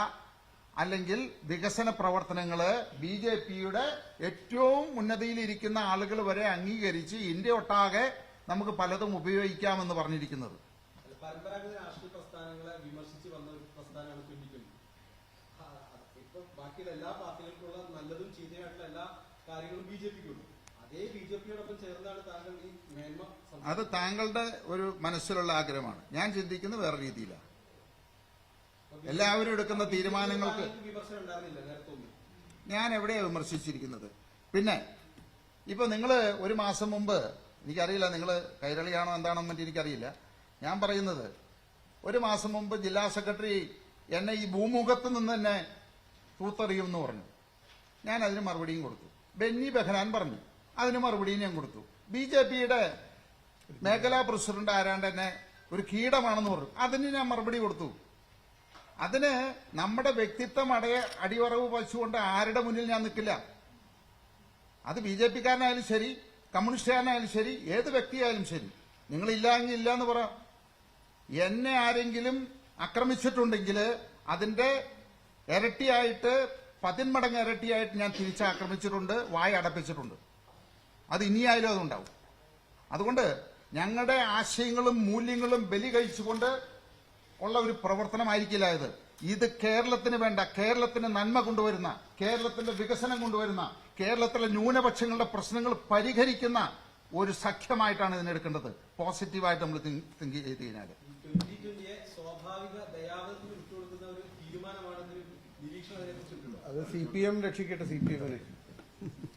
അല്ലെങ്കിൽ വികസന പ്രവർത്തനങ്ങള് BJPയുടെ ഏറ്റവും ഉന്നതിയിലിരിക്കുന്ന ആളുകൾ വരെ അംഗീകരിച്ച് ഇന്ത്യ ഒട്ടാകെ നമുക്ക് പലതും ഉപയോഗിക്കാമെന്ന് പറഞ്ഞിരിക്കുന്നത്. പരമ്പരാഗത രാഷ്ട്രീയ പ്രസ്ഥാനങ്ങളെ വിമർശിച്ച് വന്ന ഒരു പ്രസ്ഥാനമാണ് 2020. ഇപ്പൊ ബാക്കിയുള്ള എല്ലാ പാർട്ടികൾക്കുള്ള നല്ലതും ചീത്തയായിട്ടുള്ള എല്ലാ കാര്യങ്ങളും BJPക്കുണ്ട്. അതേ BJPയോടൊപ്പം ചേർന്നാണ് താങ്കൾ ഈ മേന്മ. അത് താങ്കളുടെ ഒരു മനസ്സിലുള്ള ആഗ്രഹമാണ്. ഞാൻ ചിന്തിക്കുന്നത് വേറെ രീതിയിലാണ്. എല്ലാവരും എടുക്കുന്ന തീരുമാനങ്ങൾക്ക് വിമർശനം ഉണ്ടായിരുന്നില്ല നേരത്തെ ഒന്നും. ഞാൻ എവിടെയാണ് വിമർശിച്ചിരിക്കുന്നത്? പിന്നെ ഇപ്പൊ നിങ്ങൾ ഒരു മാസം മുമ്പ്, എനിക്കറിയില്ല നിങ്ങൾ കൈരളിയാണോ എന്താണെന്ന് എനിക്കറിയില്ല, ഞാൻ പറയുന്നത് ഒരു മാസം മുമ്പ് ജില്ലാ സെക്രട്ടറി എന്നെ ഈ ഭൂമുഖത്ത് നിന്ന് തന്നെ തൂത്തെറിയുമെന്ന് പറഞ്ഞു. ഞാൻ അതിന് മറുപടിയും കൊടുത്തു. ബെന്നി ബെഹനാൻ പറഞ്ഞു, അതിന് മറുപടിയും ഞാൻ കൊടുത്തു. BJPയുടെ മേഖലാ പ്രസിഡന്റ് ആരാണ്ട് എന്നെ ഒരു കീടമാണെന്ന് പറഞ്ഞു, അതിന് ഞാൻ മറുപടി കൊടുത്തു. അതിന് നമ്മുടെ വ്യക്തിത്വം അടിയറവ് വച്ചുകൊണ്ട് ആരുടെ മുന്നിൽ ഞാൻ നിൽക്കില്ല. അത് BJPക്കാരനായാലും ശരി, കമ്മ്യൂണിസ്റ്റുകാരനായാലും ശരി, ഏത് വ്യക്തിയായാലും ശരി. നിങ്ങളില്ല എങ്കിൽ ഇല്ല എന്ന് പറ. എന്നെ ആരെങ്കിലും ആക്രമിച്ചിട്ടുണ്ടെങ്കിൽ അതിന്റെ ഇരട്ടിയായിട്ട് 10 മടങ്ങ് ഇരട്ടിയായിട്ട് ഞാൻ തിരിച്ചാക്രമിച്ചിട്ടുണ്ട്, വായ അടപ്പിച്ചിട്ടുണ്ട്. അത് ഇനിയായാലും അതുണ്ടാവും. അതുകൊണ്ട് ഞങ്ങളുടെ ആശയങ്ങളും മൂല്യങ്ങളും ബലി കഴിച്ചുകൊണ്ട് ഉള്ള ഒരു പ്രവർത്തനമായിരിക്കില്ല ഇത്. ഇത് കേരളത്തിന് വേണ്ട, കേരളത്തിന് നന്മ കൊണ്ടുവരുന്ന, കേരളത്തിന്റെ വികസനം കൊണ്ടുവരുന്ന, കേരളത്തിലെ ന്യൂനപക്ഷങ്ങളുടെ പ്രശ്നങ്ങൾ പരിഹരിക്കുന്ന ഒരു സഖ്യമായിട്ടാണ് ഇതിനെടുക്കേണ്ടത്. പോസിറ്റീവായിട്ട് നമ്മൾ തിങ്ക് ചെയ്ത് കഴിഞ്ഞാൽ 2020 സ്വാഭാവിക ദയാവധത്തിന് വിട്ടുകൊടുക്കുന്ന ഒരു തീരുമാനമാണെന്നൊരു നിരീക്ഷണം അതിനെക്കുറിച്ചുണ്ടല്ലോ. അത് CPM രക്ഷിക്കട്ടെ, CPM